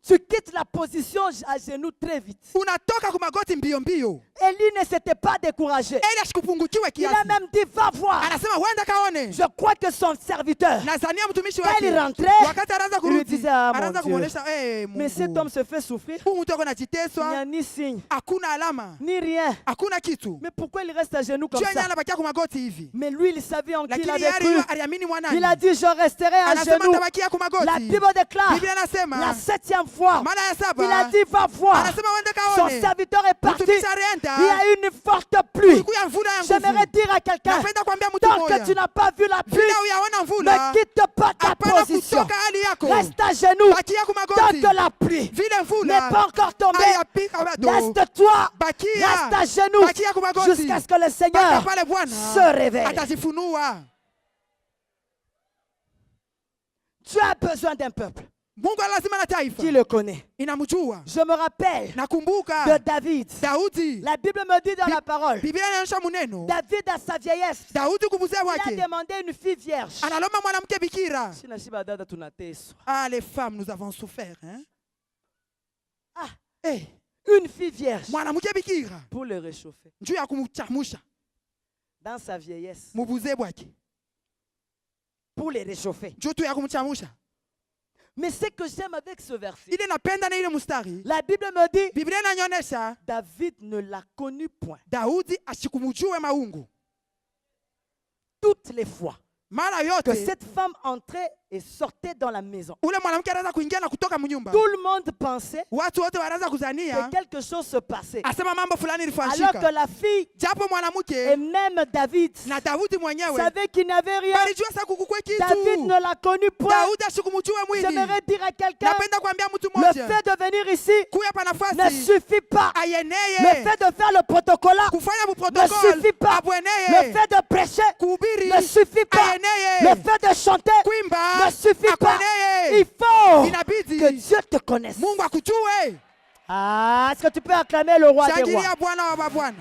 S1: Tu quittes la position à genoux très vite.
S2: Unatoka kwa magoti mbio mbio.
S1: Élie ne s'était pas découragé.
S2: Ili asikupungukiwe
S1: Il a
S2: kiasi,
S1: même dit, va voir.
S2: anasema wenda kaone.
S1: Je crois que son serviteur,
S2: Nazania mtumishi
S1: quand il
S2: wake
S1: rentrait,
S2: wakati anaanza
S1: il lui
S2: kurudi
S1: disait, ah, mon
S2: anaanza
S1: Dieu,
S2: kumuonesha
S1: mais cet
S2: Mungu,
S1: homme se fait souffrir.
S2: huyu mtu ako
S1: Il n'y a
S2: anajiteswa,
S1: ni signe,
S2: hakuna alama,
S1: ni rien.
S2: hakuna kitu.
S1: Mais pourquoi il reste à genoux comme
S2: Juu yenyewe
S1: ça?
S2: anabakia kwa magoti hivi,
S1: Mais lui, il savait en qui il
S2: lakini
S1: avait
S2: yari
S1: cru.
S2: aliamini
S1: Il
S2: mwanani,
S1: a dit, je resterai à
S2: anasema
S1: genoux.
S2: nitabakia kwa
S1: La
S2: magoti.
S1: Bible déclare,
S2: Biblia
S1: la
S2: anasema
S1: 7e fois,
S2: mara ya
S1: il a
S2: saba
S1: dit, va voir.
S2: anasema wenda
S1: Son
S2: kaone.
S1: serviteur est parti.
S2: Mtumishi
S1: Il y
S2: alienda,
S1: a eu une forte pluie.
S2: kulikuwa mvula ya
S1: J'aimerais
S2: nguvu.
S1: dire à quelqu'un,
S2: Napenda kuambia mtu
S1: tant
S2: mmoja,
S1: que tu n'as pas vu la pluie,
S2: vile uyaona mvula,
S1: ne quitte pas ta
S2: hapana
S1: position.
S2: kutoka hali yako,
S1: Reste à genoux
S2: bakia kwa
S1: tant
S2: magoti.
S1: que la pluie
S2: Vile
S1: n'est
S2: mvula
S1: pas encore tombée.
S2: hayapika bado,
S1: Reste-toi,
S2: bakia
S1: reste à genoux
S2: bakia kwa magoti
S1: jusqu'à ce que le
S2: mpaka
S1: Seigneur
S2: pale Bwana
S1: se réveille.
S2: atajifunua.
S1: Tu as besoin d'un peuple
S2: Mungu lazima na taifa
S1: qui le connaît.
S2: inamjua.
S1: Je me rappelle de
S2: Nakumbuka
S1: David.
S2: Daudi,
S1: La Bible me dit dans la parole,
S2: Biblia inaonyesha muneno,
S1: David à sa vieillesse,
S2: Daudi kubuzea
S1: il a
S2: wake
S1: demandé une fille vierge.
S2: analomba mwanamke bikira.
S1: Sina shiba dada tunateswa.
S2: Ah, les femmes, nous avons souffert, hein?
S1: Ah,
S2: Eh,
S1: une fille vierge
S2: mwanamke bikira
S1: pour le réchauffer
S2: juu ya kumchamusha
S1: dans sa vieillesse,
S2: mubuze bwake,
S1: pour les réchauffer.
S2: juu tu ya kumchamusha.
S1: Mais ce que j'aime avec ce verset,
S2: Ile napenda na ile mustari,
S1: la Bible me dit,
S2: Biblia inanyonyesha
S1: David ne l'a connu point.
S2: Daudi ashikumujue maungu.
S1: Toutes les fois
S2: Mara
S1: que
S2: yote
S1: cette femme entrait et sortait dans la maison,
S2: ule mwanamke anaanza kuingia na kutoka mnyumba,
S1: tout le monde pensait
S2: watu wote wanaanza kuzania
S1: que quelque chose se passait.
S2: asema mambo fulani
S1: Alors que
S2: ilifanyika,
S1: la fille
S2: japo
S1: et
S2: mwanamke
S1: même David
S2: na Daudi mwenyewe
S1: savait qu'il n'avait rien.
S2: alijua sasa kukukwe
S1: David
S2: kitu.
S1: ne l'a connu point.
S2: Daudi asikumujue mwili.
S1: J'aimerais dire à quelqu'un,
S2: Napenda kuambia mtu
S1: le
S2: mmoja,
S1: fait de venir ici
S2: kuya pa
S1: ne
S2: nafasi
S1: suffit pas. Le
S2: ayeneye,
S1: fait de faire le protocole
S2: kufanya
S1: ne
S2: protocole
S1: suffit pas. Le
S2: abweneye,
S1: fait de prêcher
S2: kuhubiri
S1: ne suffit pas. Le
S2: ayeneye,
S1: fait de chanter
S2: kuimba
S1: ne suffit pas. Il
S2: akweneye.
S1: faut que
S2: Inabidi
S1: Dieu te connaisse.
S2: Mungu akujue.
S1: Ah, est-ce que tu peux acclamer le roi des rois?
S2: Shangilia Bwana wa mabwana.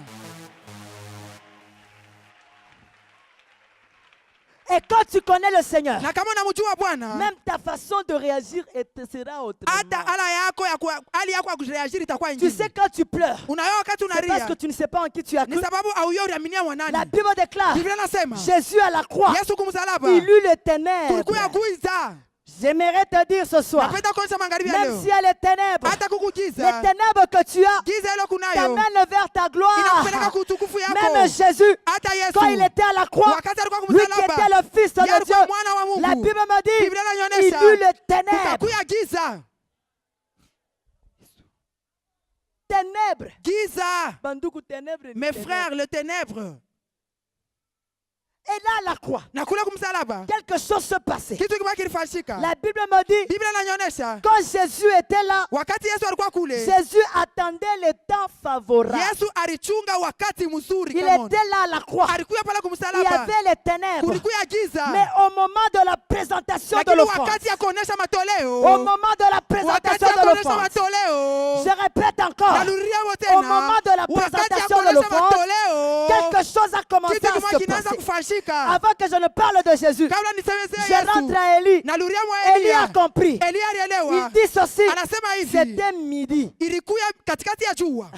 S1: Et quand tu connais le Seigneur,
S2: Na kama unamjua Bwana,
S1: même ta façon de réagir sera autrement.
S2: hata hali yako ya kureagiri itakuwa
S1: Tu
S2: ingine.
S1: sais, quand tu pleures,
S2: Unayo wakati
S1: c'est parce
S2: unalia
S1: que tu ne sais pas en qui tu as
S2: ni
S1: cru.
S2: sababu auyo uliaminia
S1: La
S2: mwanani.
S1: Bible déclare,
S2: Biblia nasema
S1: Jésus à la croix,
S2: Yesu kumsalaba
S1: il eut les ténèbres.
S2: kulikuwa guiza,
S1: J'aimerais te dire ce soir,
S2: Napenda kuonyesha magharibi ya
S1: même
S2: leo.
S1: si elle est ténèbres,
S2: Hata kuku
S1: les
S2: giza.
S1: ténèbres que tu as
S2: Giza hilo kunayo.
S1: t'amènent vers ta
S2: Inakupeleka
S1: gloire.
S2: kwa utukufu yako.
S1: Même Jésus,
S2: Hata Yesu.
S1: quand il était à la croix,
S2: Wakati alikuwa
S1: lui qui
S2: kumsalaba.
S1: était le Fils de
S2: Yeye
S1: Dieu,
S2: alikuwa mwana wa Mungu.
S1: la Bible me dit,
S2: Biblia
S1: il
S2: inanionyesha.
S1: eut le ténèbre.
S2: Kukakuya giza.
S1: Ténèbres.
S2: Giza.
S1: Banduku ténèbres.
S2: Mes frères, le ténèbre.
S1: Et là, à la croix,
S2: Na kule kumsalaba.
S1: quelque chose se passait.
S2: Kitu kibaya kilifanyika.
S1: La Bible me dit,
S2: Biblia inanionyesha.
S1: quand Jésus était là,
S2: Wakati Yesu alikuwa kule.
S1: Jésus attendait le temps favorable.
S2: Yesu alichunga wakati mzuri
S1: Il
S2: kama.
S1: était là à la croix.
S2: Alikuwa pale
S1: Il y
S2: kumsalaba.
S1: avait les ténèbres.
S2: Kulikuwa giza.
S1: Mais au moment de la présentation de
S2: Lakini
S1: l'offrande,
S2: wakati ya kuonesha matoleo.
S1: au moment de la
S2: Wakati
S1: présentation
S2: ya
S1: de
S2: kuonesha
S1: l'offrande,
S2: matoleo.
S1: je répète encore,
S2: Narudia wote tena.
S1: au moment de la
S2: Wakati ya
S1: présentation de
S2: kuonesha
S1: l'offrande,
S2: matoleo.
S1: quelque chose a commencé
S2: Kitu
S1: à
S2: kimoja
S1: se
S2: kinaanza
S1: passer.
S2: kufanyika.
S1: Avant que je ne parle de Jésus,
S2: Kabla nisemezee
S1: je rentre
S2: Yesu.
S1: à Élie.
S2: Narudia mwa
S1: Élie a
S2: Elia.
S1: compris.
S2: Elia
S1: Il
S2: alielewa.
S1: dit ceci,
S2: Anasema hivi.
S1: c'était midi.
S2: Ilikuwa katikati ya jua.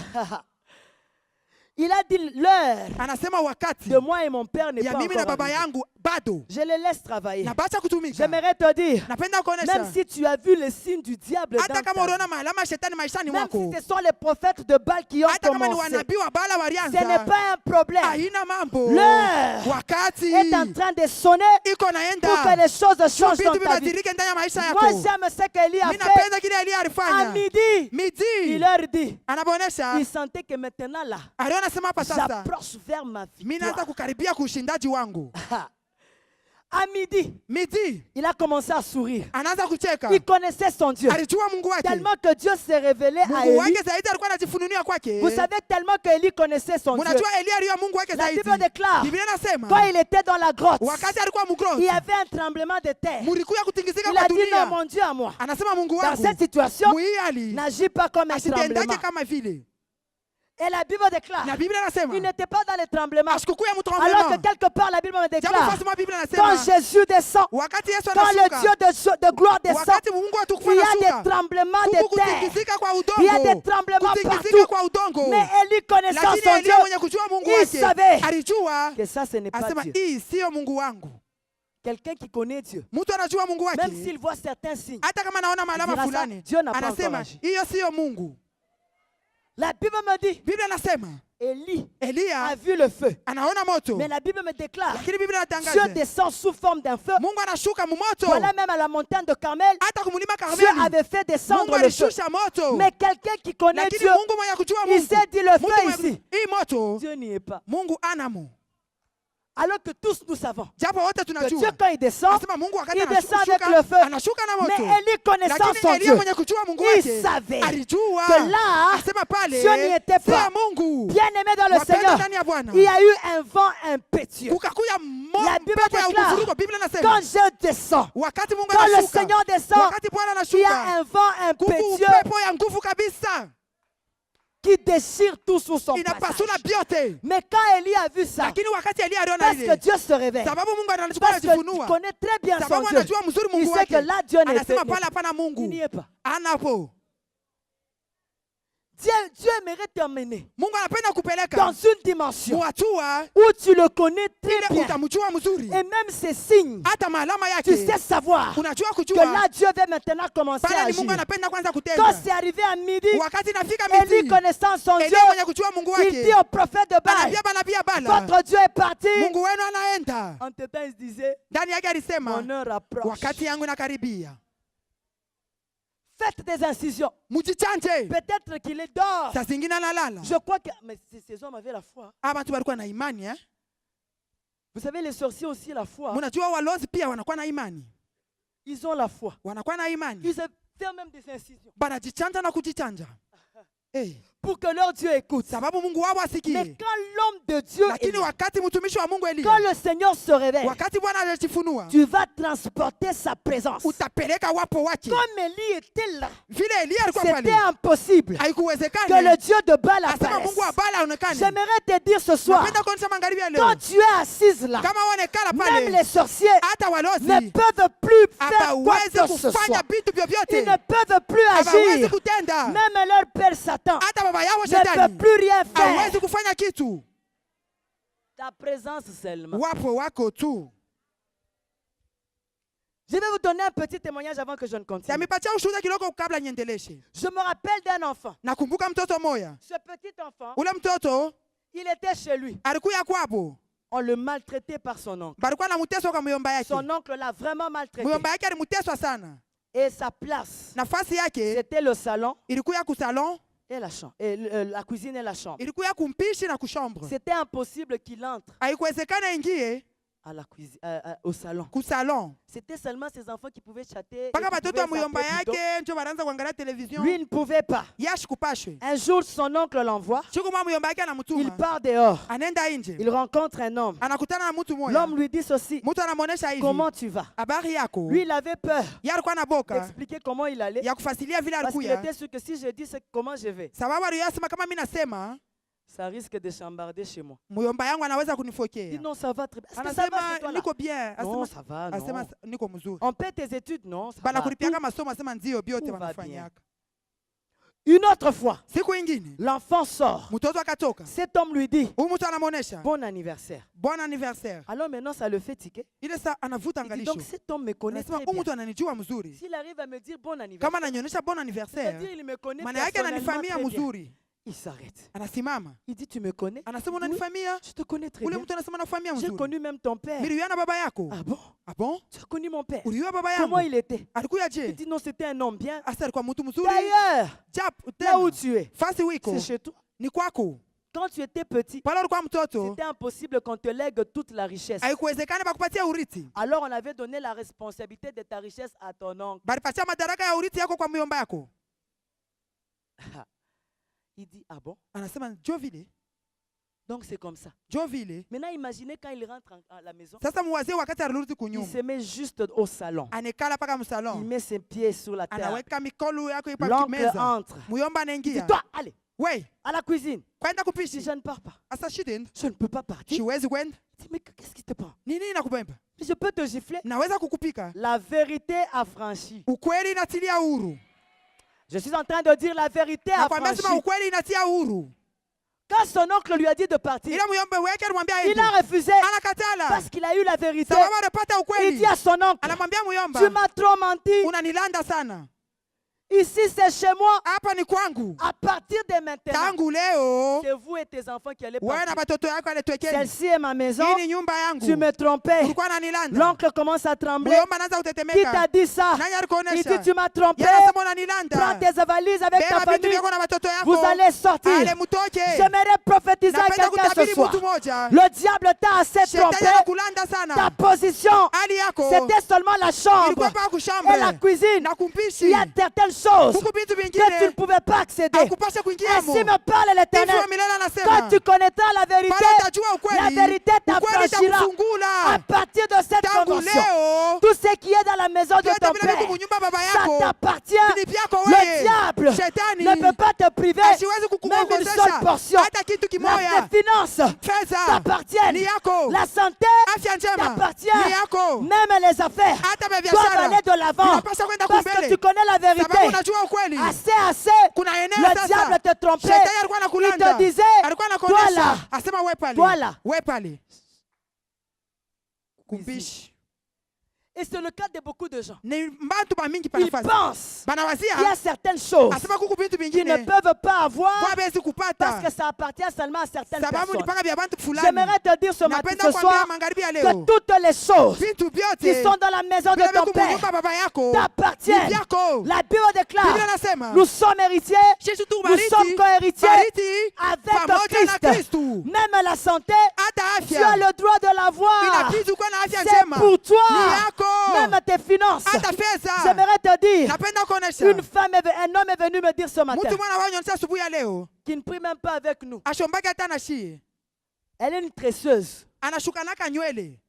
S1: Il a dit l'heure
S2: Anasema wakati
S1: de moi et mon père n'est
S2: ya
S1: pas
S2: mimi na
S1: encore
S2: baba
S1: arrivée.
S2: yangu bado.
S1: Je les laisse travailler.
S2: Na bacha kutumika.
S1: J'aimerais te dire,
S2: Napenda kuonesha.
S1: même si tu as vu le signe du diable dans
S2: Hata
S1: ta
S2: kama
S1: vie,
S2: unaona malama ya shetani maishani
S1: même si
S2: mwako.
S1: ce sont les prophètes de Baal qui ont
S2: Hata kama ni
S1: commencé,
S2: wanabii wa Bala
S1: ce
S2: walianza.
S1: n'est pas un problème.
S2: Haina mambo.
S1: L'heure
S2: Wakati
S1: est en train de sonner
S2: iko
S1: pour que
S2: naenda.
S1: les choses changent
S2: Vitu
S1: dans ta vie.
S2: vibadilike ndani ya maisha
S1: Moi,
S2: yako.
S1: j'aime ce qu'Élie a
S2: Mimi
S1: fait
S2: napenda kile Elia
S1: à
S2: alifanya.
S1: midi. Il
S2: Midi.
S1: leur dit,
S2: Anabonesha.
S1: il sentait que maintenant là,
S2: Aliona sema hapa sasa.
S1: j'approche vers ma
S2: Mimi naanza
S1: victoire.
S2: kukaribia kushindaji wangu.
S1: À midi,
S2: Midi.
S1: il a commencé à sourire.
S2: Anaanza kucheka.
S1: Il connaissait son Dieu.
S2: Alijua Mungu wake.
S1: Tellement que Dieu s'est révélé à
S2: Mungu
S1: Élie.
S2: wake zaidi alikuwa anajifununia kwake.
S1: Vous savez tellement que Élie connaissait son Dieu.
S2: Mnajua Elia alijua Mungu wake
S1: La
S2: zaidi.
S1: Bible déclare,
S2: Biblia inasema
S1: quand il était dans la grotte,
S2: wakati alikuwa
S1: il y
S2: mgroti.
S1: avait un tremblement de terre.
S2: Mulikuya kutingizika
S1: Il
S2: kwa
S1: a dit, non,
S2: dunia.
S1: mon Dieu à moi,
S2: Anasema Mungu
S1: dans
S2: wangu.
S1: cette situation,
S2: Muhii hali.
S1: n'agis pas comme un
S2: Asitendake
S1: tremblement.
S2: kama vile.
S1: Et la Bible déclare,
S2: Na Biblia inasema.
S1: il n'était pas dans le tremblement.
S2: Asikukuya
S1: Alors que
S2: mtremblement.
S1: quelque part, la Bible me
S2: Jambo
S1: déclare,
S2: fasima Biblia
S1: quand
S2: inasema.
S1: Jésus descend,
S2: Wakati Yesu
S1: quand le
S2: anashuka.
S1: Dieu de gloire descend,
S2: Wakati Mungu atukufu
S1: il y a
S2: anashuka.
S1: des tremblements
S2: Kuku
S1: de terre.
S2: kutingizika kwa
S1: Il y a des
S2: udongo.
S1: tremblements
S2: Kutingizika
S1: partout.
S2: kwa udongo.
S1: Mais Élie connaissant
S2: Lakini
S1: son
S2: Elia mwenye
S1: Dieu,
S2: kujua Mungu
S1: il
S2: wake.
S1: savait
S2: Alijua.
S1: que ça, ce n'est pas
S2: Asema
S1: Dieu.
S2: hii sio Mungu wangu.
S1: Quelqu'un qui connaît Dieu,
S2: Mtu anajua Mungu
S1: même
S2: wake.
S1: s'il voit certains signes,
S2: Hata kama naona
S1: Il
S2: malama
S1: dira ça,
S2: fulani.
S1: Dieu n'a pas encore
S2: Anasema
S1: agi.
S2: hiyo sio Mungu.
S1: la Bible me dit,
S2: Biblia inasema
S1: Élie
S2: Elia
S1: a vu le feu.
S2: anaona moto.
S1: Mais la Bible me déclare,
S2: Lakini Biblia
S1: Dieu
S2: inatangaza
S1: descend sous forme d'un feu.
S2: Mungu anashuka mumoto.
S1: Voilà même à la montagne de Carmel,
S2: Hata kumulima
S1: Dieu
S2: Karmeli.
S1: avait fait descendre
S2: Mungu
S1: le feu.
S2: alishusha moto.
S1: Mais quelqu'un qui connaît
S2: Lakini
S1: Dieu,
S2: Mungu mwenye kujua
S1: il
S2: Mungu.
S1: s'est dit le
S2: Mungu
S1: feu
S2: mwenye-
S1: ici.
S2: Hii moto
S1: Dieu n'y est pas.
S2: Mungu anamo.
S1: Alors que tous nous savons
S2: Japo wote
S1: que Dieu,
S2: tunajua.
S1: quand il descend,
S2: Anasema Mungu wakati
S1: il descend avec
S2: anashuka
S1: le feu.
S2: anashuka na
S1: Mais
S2: moto.
S1: Élie connaissant
S2: Lakini
S1: son
S2: Elia
S1: Dieu,
S2: mwenye kujua Mungu
S1: il
S2: wake
S1: savait
S2: alijua
S1: que là,
S2: asema pale
S1: Dieu n'y était
S2: sio
S1: pas.
S2: Mungu.
S1: Bien-aimé dans le
S2: Wapendwa
S1: Seigneur,
S2: ndani ya Bwana.
S1: il y a eu un vent impétueux.
S2: Kukakuya
S1: La Bible
S2: pepo ya
S1: déclare,
S2: mvurugo. Biblia inasema
S1: quand je descends,
S2: wakati Mungu
S1: quand le
S2: anashuka,
S1: Seigneur descend,
S2: wakati Bwana
S1: il y a
S2: anashuka,
S1: un vent
S2: kuku
S1: impétueux
S2: pepo ya nguvu kabisa
S1: qui déchire tout sous son
S2: inapasuna
S1: passage.
S2: vyote.
S1: Mais quand Élie a vu ça,
S2: Lakini wakati Elia aliona
S1: parce que
S2: ile,
S1: Dieu se révèle,
S2: sababu Mungu anachukua
S1: parce qu'il
S2: anajifunua,
S1: connaît très bien son
S2: sababu
S1: Dieu,
S2: anajua mzuri
S1: il
S2: Mungu
S1: sait que
S2: wake,
S1: là, Dieu n'est
S2: anasema
S1: pas.
S2: pale hapana
S1: Il
S2: Mungu
S1: n'y est pas.
S2: anapo.
S1: Dieu aimerait t'emmener
S2: Mungu anapenda
S1: dans
S2: kupeleka
S1: une dimension
S2: muhatua
S1: où tu le connais très
S2: ile
S1: bien.
S2: utamjua mzuri,
S1: Et même ces signes,
S2: hata malama
S1: tu
S2: yake
S1: sais savoir
S2: unajua
S1: que
S2: kujua
S1: là, Dieu va maintenant commencer à
S2: pale ni
S1: agir.
S2: Mungu anapenda kwanza
S1: Quand
S2: kutenda.
S1: c'est arrivé à midi,
S2: Wakati nafika
S1: Élie
S2: miti,
S1: connaissant son Dieu,
S2: Elia mwenye kujua Mungu
S1: il
S2: wake
S1: dit au prophète de Baal,
S2: anaambia banabii ya Bala,
S1: votre Dieu est parti.
S2: Mungu wenu anaenda.
S1: En te temps, il se disait,
S2: Ndani yake alisema
S1: mon heure approche.
S2: wakati yangu inakaribia,
S1: Faites des incisions.
S2: mujichanje.
S1: Peut-être qu'il est dehors.
S2: Saa zingine analala.
S1: Je crois que... Mais ces hommes avaient la foi.
S2: Abantu walikuwa na imani eh?
S1: Vous savez, les sorciers aussi, la foi.
S2: Mnajua walozi pia wanakuwa na imani,
S1: Ils ont la foi.
S2: wanakuwa na imani,
S1: Ils font même des incisions.
S2: banajichanja na kujichanja
S1: Pour que leur Dieu écoute.
S2: sababu Mungu wao
S1: Mais
S2: asikie.
S1: quand l'homme de Dieu,
S2: Lakini wakati mtumishi wa Mungu
S1: quand
S2: Elia,
S1: le Seigneur se réveille,
S2: wakati Bwana anajifunua,
S1: tu vas transporter sa présence.
S2: utapeleka wapo wake.
S1: Comme Élie était là,
S2: Vile Elia alikuwa
S1: c'était
S2: pale,
S1: impossible que
S2: haikuwezekana
S1: le Dieu de Baal
S2: asema
S1: apparaisse.
S2: Mungu wa Bala aonekane.
S1: J'aimerais te dire ce soir,
S2: Napenda kuonyesha magharibi ya leo,
S1: quand tu es assise là,
S2: kama wanekala
S1: même les
S2: pale,
S1: sorciers
S2: hata
S1: ne
S2: walozi
S1: peuvent plus faire quoi
S2: hawawezi
S1: que ce
S2: kufanya
S1: soit.
S2: vitu
S1: Ils
S2: vyovyote,
S1: ne peuvent plus
S2: hawawezi
S1: agir.
S2: kutenda.
S1: Même leur père Satan
S2: Hata baba yao
S1: ne peut
S2: shetani
S1: plus rien faire.
S2: hawezi kufanya kitu,
S1: Ta présence seulement.
S2: wapo wako tu.
S1: Je vais vous donner un petit témoignage avant que je ne continue.
S2: Yamipatia ushuhuda kidogo kabla niendeleshe.
S1: Je me rappelle d'un enfant.
S2: Nakumbuka mtoto moya.
S1: Ce petit enfant,
S2: Ule mtoto
S1: il était chez lui.
S2: alikuya kwabo.
S1: On le maltraitait par son oncle.
S2: Balikuwa namuteswa kwa muyomba yake.
S1: Son oncle l'a vraiment maltraité.
S2: Muyomba yake alimuteswa sana.
S1: Et sa place,
S2: Nafasi yake
S1: c'était le salon
S2: ilikuya ku salon,
S1: et la chambre. Et la cuisine et la chambre.
S2: ilikuya kumpishi na kushambre.
S1: C'était impossible qu'il entre
S2: Haikuwezekana ingie
S1: à la cuisine, au salon.
S2: ku salon.
S1: C'était seulement ses enfants qui pouvaient chatter. et
S2: Paka
S1: qui
S2: batoto wa
S1: pouvaient
S2: muyomba
S1: zapper plutôt.
S2: yake njo baranza kuangalia television.
S1: Lui ne pouvait pas.
S2: Yashi kupashwe.
S1: Un jour, son oncle l'envoie.
S2: Siku mwa muyomba yake
S1: Il
S2: anamutuma.
S1: part dehors.
S2: Anaenda nje.
S1: Il rencontre un homme.
S2: Anakutana na mtu moya.
S1: L'homme lui dit ceci.
S2: Mtu anamuonesha hivi.
S1: Comment tu vas?
S2: Habari yako?
S1: Lui, il avait peur
S2: Yeye alikuwa na boka
S1: d'expliquer comment il allait.
S2: ya kufasilia vile
S1: Parce qu'il
S2: alikuya.
S1: était sûr que si je dis comment je vais,
S2: Sababu aliyosema kama mimi nasema
S1: ça risque de chambarder chez moi.
S2: muyomba yangu anaweza
S1: Il dit
S2: kunifokea.
S1: non, ça va très bien. Est-ce que ça va chez
S2: Anasema
S1: toi là?
S2: niko bien.
S1: Non,
S2: Asema
S1: ça va,
S2: asema
S1: non.
S2: niko mzuri.
S1: On paie tes études? Non, ça
S2: Bana
S1: va.
S2: kulipiaka masomo asema ndio biote
S1: tout va
S2: wanafanyaka.
S1: Une autre fois,
S2: Siku ingine
S1: l'enfant sort.
S2: mtoto akatoka.
S1: Cet homme lui dit,
S2: Huyu mtu anamuonesha
S1: bon anniversaire.
S2: bon anniversaire.
S1: Alors maintenant, ça le fait tiquer.
S2: Ile saa anavuta
S1: Il dit,
S2: angalisho.
S1: donc cet homme me connaît
S2: Anasema
S1: très
S2: huyu
S1: bien.
S2: mtu ananijua mzuri.
S1: S'il arrive à me dire bon
S2: Kama
S1: anniversaire,
S2: ananionyesha bon anniversaire,
S1: c'est-à-dire il me connaît
S2: maana yake
S1: personnellement
S2: ananifamia
S1: très bien.
S2: mzuri.
S1: Il s'arrête.
S2: Anasimama.
S1: Il dit, tu me connais?
S2: Anasema
S1: Oui,
S2: unanifamia?
S1: je te connais très
S2: Ule
S1: bien.
S2: mtu anasema nafamia
S1: J'ai
S2: mzuri.
S1: connu même ton père.
S2: Niliona baba yako.
S1: Ah bon?
S2: Ah bon?
S1: Tu as connu mon père?
S2: Uliona baba
S1: Comment
S2: yangu?
S1: il était?
S2: Alikuya
S1: Il
S2: je?
S1: dit non, c'était un homme bien.
S2: Asa alikuwa mtu mzuri.
S1: D'ailleurs,
S2: Jap
S1: là où
S2: tena.
S1: tu es,
S2: Fasi wiko.
S1: c'est chez toi.
S2: Ni kwako.
S1: Quand tu étais petit,
S2: Pale ulikuwa mtoto.
S1: c'était impossible qu'on te lègue toute la richesse.
S2: Haikuwezekana bakupatia urithi.
S1: Alors on avait donné la responsabilité de ta richesse à ton oncle.
S2: Balipatia madaraka ya urithi yako kwa myomba yako.
S1: Il dit, ah bon?
S2: Anasema jo vile.
S1: Donc c'est comme ça.
S2: Jo vile.
S1: Maintenant imaginez quand il rentre à la maison,
S2: Sasa muwazie wakati alirudi
S1: il
S2: kunyumba.
S1: se met juste au salon.
S2: Anekala paka
S1: Il
S2: msalon.
S1: met ses pieds sur la table.
S2: Anaweka mikono yako ipa
S1: L'oncle
S2: kimeza.
S1: entre.
S2: Muyomba
S1: Il dit,
S2: anaingia.
S1: toi, allez,
S2: We,
S1: à la cuisine.
S2: kwenda
S1: Si
S2: kupishi.
S1: je ne pars pas,
S2: Asa shidin.
S1: je ne peux pas partir.
S2: Siwezi kwenda.
S1: Il dit, mais qu'est-ce qui te prend?
S2: Nini inakubemba?
S1: Mais je peux te gifler.
S2: Naweza kukupika.
S1: La vérité a franchi.
S2: Ukweli inatilia huru.
S1: Je suis en train de dire la vérité a
S2: Nakwambia sema
S1: franchi.
S2: ukweli inatia huru.
S1: Quand son oncle lui a dit de partir,
S2: Ila muyomba weke alimwambia
S1: il
S2: hivi.
S1: a refusé
S2: Anakatala.
S1: parce qu'il a eu la vérité.
S2: Sababu anapata
S1: Il
S2: ukweli.
S1: dit à son oncle,
S2: Anamwambia muyomba.
S1: tu m'as trop menti.
S2: Unanilanda sana.
S1: Ici, c'est chez moi.
S2: Hapa ni kwangu.
S1: À partir de maintenant,
S2: Tangu leo
S1: c'est vous et tes enfants qui allez
S2: wewe na
S1: partir.
S2: batoto yako aletwekeni.
S1: Celle-ci est ma maison.
S2: Hii ni nyumba
S1: Tu
S2: yangu.
S1: me trompais.
S2: Ulikuwa unanilanda.
S1: L'oncle commence à trembler.
S2: Muyomba anaanza
S1: Qui t'a
S2: kutetemeka.
S1: dit ça?
S2: Nani
S1: Il
S2: alikuonesha?
S1: dit, tu m'as trompé.
S2: Yeye anasema
S1: Prends
S2: unanilanda.
S1: tes valises avec ta
S2: Beba vitu
S1: famille.
S2: vyako na batoto
S1: Vous
S2: yako.
S1: allez sortir.
S2: Ale mutoke.
S1: J'aimerais prophétiser à
S2: Napenda
S1: quelqu'un ce
S2: kutabiri
S1: soir.
S2: mtu moja.
S1: Le diable t'a assez
S2: Shetani
S1: trompé.
S2: anakulanda
S1: Ta
S2: sana.
S1: position,
S2: Hali yako.
S1: c'était seulement la chambre
S2: Ilikuwa pa
S1: et la
S2: kushambre.
S1: cuisine.
S2: Na
S1: Il
S2: kumpishi.
S1: y a certaines choses
S2: Huku vitu
S1: que tu ne
S2: vingine.
S1: pouvais pas accéder.
S2: Hakupasha kuingiamo.
S1: Ainsi me parle
S2: Hivi
S1: l'Éternel.
S2: wa milele
S1: Quand
S2: anasema.
S1: tu connaîtras la vérité,
S2: Pale utajua
S1: la
S2: ukweli.
S1: vérité
S2: Ukweli
S1: t'affranchira. À
S2: itakufungula.
S1: partir de cette
S2: Tangu
S1: convention,
S2: leo.
S1: tout ce qui est dans la maison de
S2: Vyote
S1: ton
S2: vile viko
S1: père,
S2: kunyumba baba
S1: ça
S2: yako.
S1: t'appartient.
S2: Ni vyako
S1: Le
S2: wewe.
S1: diable
S2: Shetani
S1: ne peut pas te priver
S2: asiwezi
S1: même une
S2: kukukosesha
S1: seule portion.
S2: hata kitu kimoya.
S1: Les finances
S2: Fedha
S1: t'appartiennent.
S2: ni yako.
S1: La santé
S2: Afya njema
S1: t'appartient.
S2: ni yako.
S1: Même les affaires
S2: Hata vya
S1: doivent
S2: biashara
S1: aller de l'avant.
S2: inapaswa kwenda
S1: Parce que
S2: kumbele.
S1: tu connais la
S2: Sababu
S1: vérité.
S2: unajua ukweli.
S1: Assez.
S2: Kuna eneo
S1: Le
S2: sasa.
S1: diable te trompait.
S2: Shetani alikuwa
S1: Il
S2: anakulanda.
S1: te disait,
S2: Alikuwa
S1: toi
S2: anakuonesha.
S1: là,
S2: Asema we pale.
S1: toi là.
S2: We pale. Kumpishi.
S1: Et c'est le cas de beaucoup de gens.
S2: Ni bantu ba mingi
S1: Ils
S2: panafasi.
S1: pensent
S2: Banawazia.
S1: qu'il y a certaines choses
S2: Asema kuku vitu
S1: qu'ils ne
S2: vingine.
S1: peuvent pas avoir
S2: Wabezi kupata.
S1: parce que ça appartient seulement à certaines
S2: Sababu ni
S1: personnes.
S2: paka vya bantu fulani.
S1: J'aimerais te dire ce matin,
S2: Napenda
S1: ce
S2: kuambia
S1: soir,
S2: magharibi ya
S1: que
S2: leo.
S1: toutes les choses
S2: Vitu
S1: qui
S2: vyote.
S1: sont dans la maison de
S2: Vile
S1: ton
S2: viku
S1: père
S2: munyumba baba yako.
S1: t'appartiennent.
S2: Ni vyako.
S1: La Bible déclare,
S2: Biblia inasema.
S1: nous sommes héritiers,
S2: Sisi tu
S1: nous
S2: bariti.
S1: sommes cohéritiers
S2: Bariti.
S1: avec
S2: Pamoja na
S1: Christ.
S2: Kristu.
S1: Même la santé,
S2: Hata
S1: tu as
S2: afya.
S1: le droit de l'avoir.
S2: Inabidi kuwa na afya
S1: C'est
S2: njema.
S1: pour toi.
S2: Ni yako.
S1: Même tes finances.
S2: Hata fedha.
S1: J'aimerais te dire,
S2: Napenda kuonesha.
S1: un homme est venu me dire ce matin
S2: Mtu mwana wanyonyesha asubuhi ya leo.
S1: qu'il ne prie même pas avec nous.
S2: Ashombaki hata na shie.
S1: Elle est une tresseuse.
S2: Anashukanaka nywele.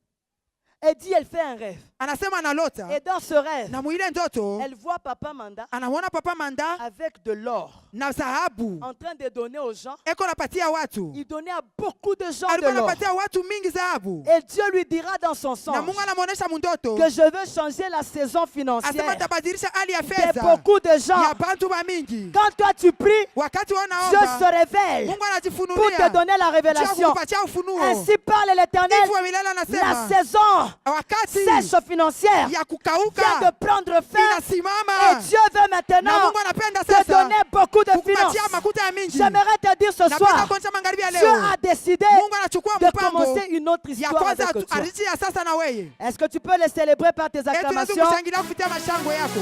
S1: Elle dit, elle fait un rêve.
S2: Anasema analota.
S1: Et dans ce rêve,
S2: Na mwile ndoto.
S1: elle voit Papa Manda
S2: Anamuona papa Manda
S1: avec de l'or.
S2: na dhahabu
S1: en train de donner aux gens.
S2: eko napatia watu.
S1: Il donnait à beaucoup de gens de
S2: Alikuwa
S1: l'or.
S2: napatia watu mingi dhahabu.
S1: Et Dieu lui dira dans son
S2: Na
S1: songe
S2: Mungu anamuonesha mundoto
S1: que je veux changer la saison
S2: asema
S1: financière
S2: tabadilisha hali ya
S1: de
S2: fedha
S1: beaucoup de gens.
S2: ya bantu ba mingi.
S1: Quand toi tu pries,
S2: Wakati
S1: Dieu
S2: wanaomba
S1: se révèle
S2: Mungu
S1: pour te
S2: anajifunulia
S1: donner la
S2: Juu ya
S1: révélation.
S2: kukupatia ufunuo.
S1: Ainsi parle l'Éternel.
S2: Hivyo milele
S1: La
S2: anasema
S1: saison
S2: wakati
S1: sèche financière
S2: ya
S1: vient de
S2: kukauka
S1: prendre fin. Et
S2: inasimama
S1: Dieu veut
S2: na
S1: maintenant
S2: Mungu anapenda
S1: te
S2: sasa
S1: donner beaucoup de finances.
S2: kukupatia makuta ya mingi.
S1: J'aimerais te dire ce
S2: Napenda
S1: soir,
S2: kuonyesha magharibi ya
S1: Dieu
S2: leo
S1: a décidé
S2: Mungu anachukua
S1: de
S2: mpango
S1: commencer une autre
S2: ya
S1: histoire
S2: kwanza
S1: avec toi.
S2: arichi ya sasa na wewe.
S1: Est-ce que tu peux le célébrer par tes
S2: Tunaweza
S1: acclamations?
S2: kushangilia kupitia mashangwe yako.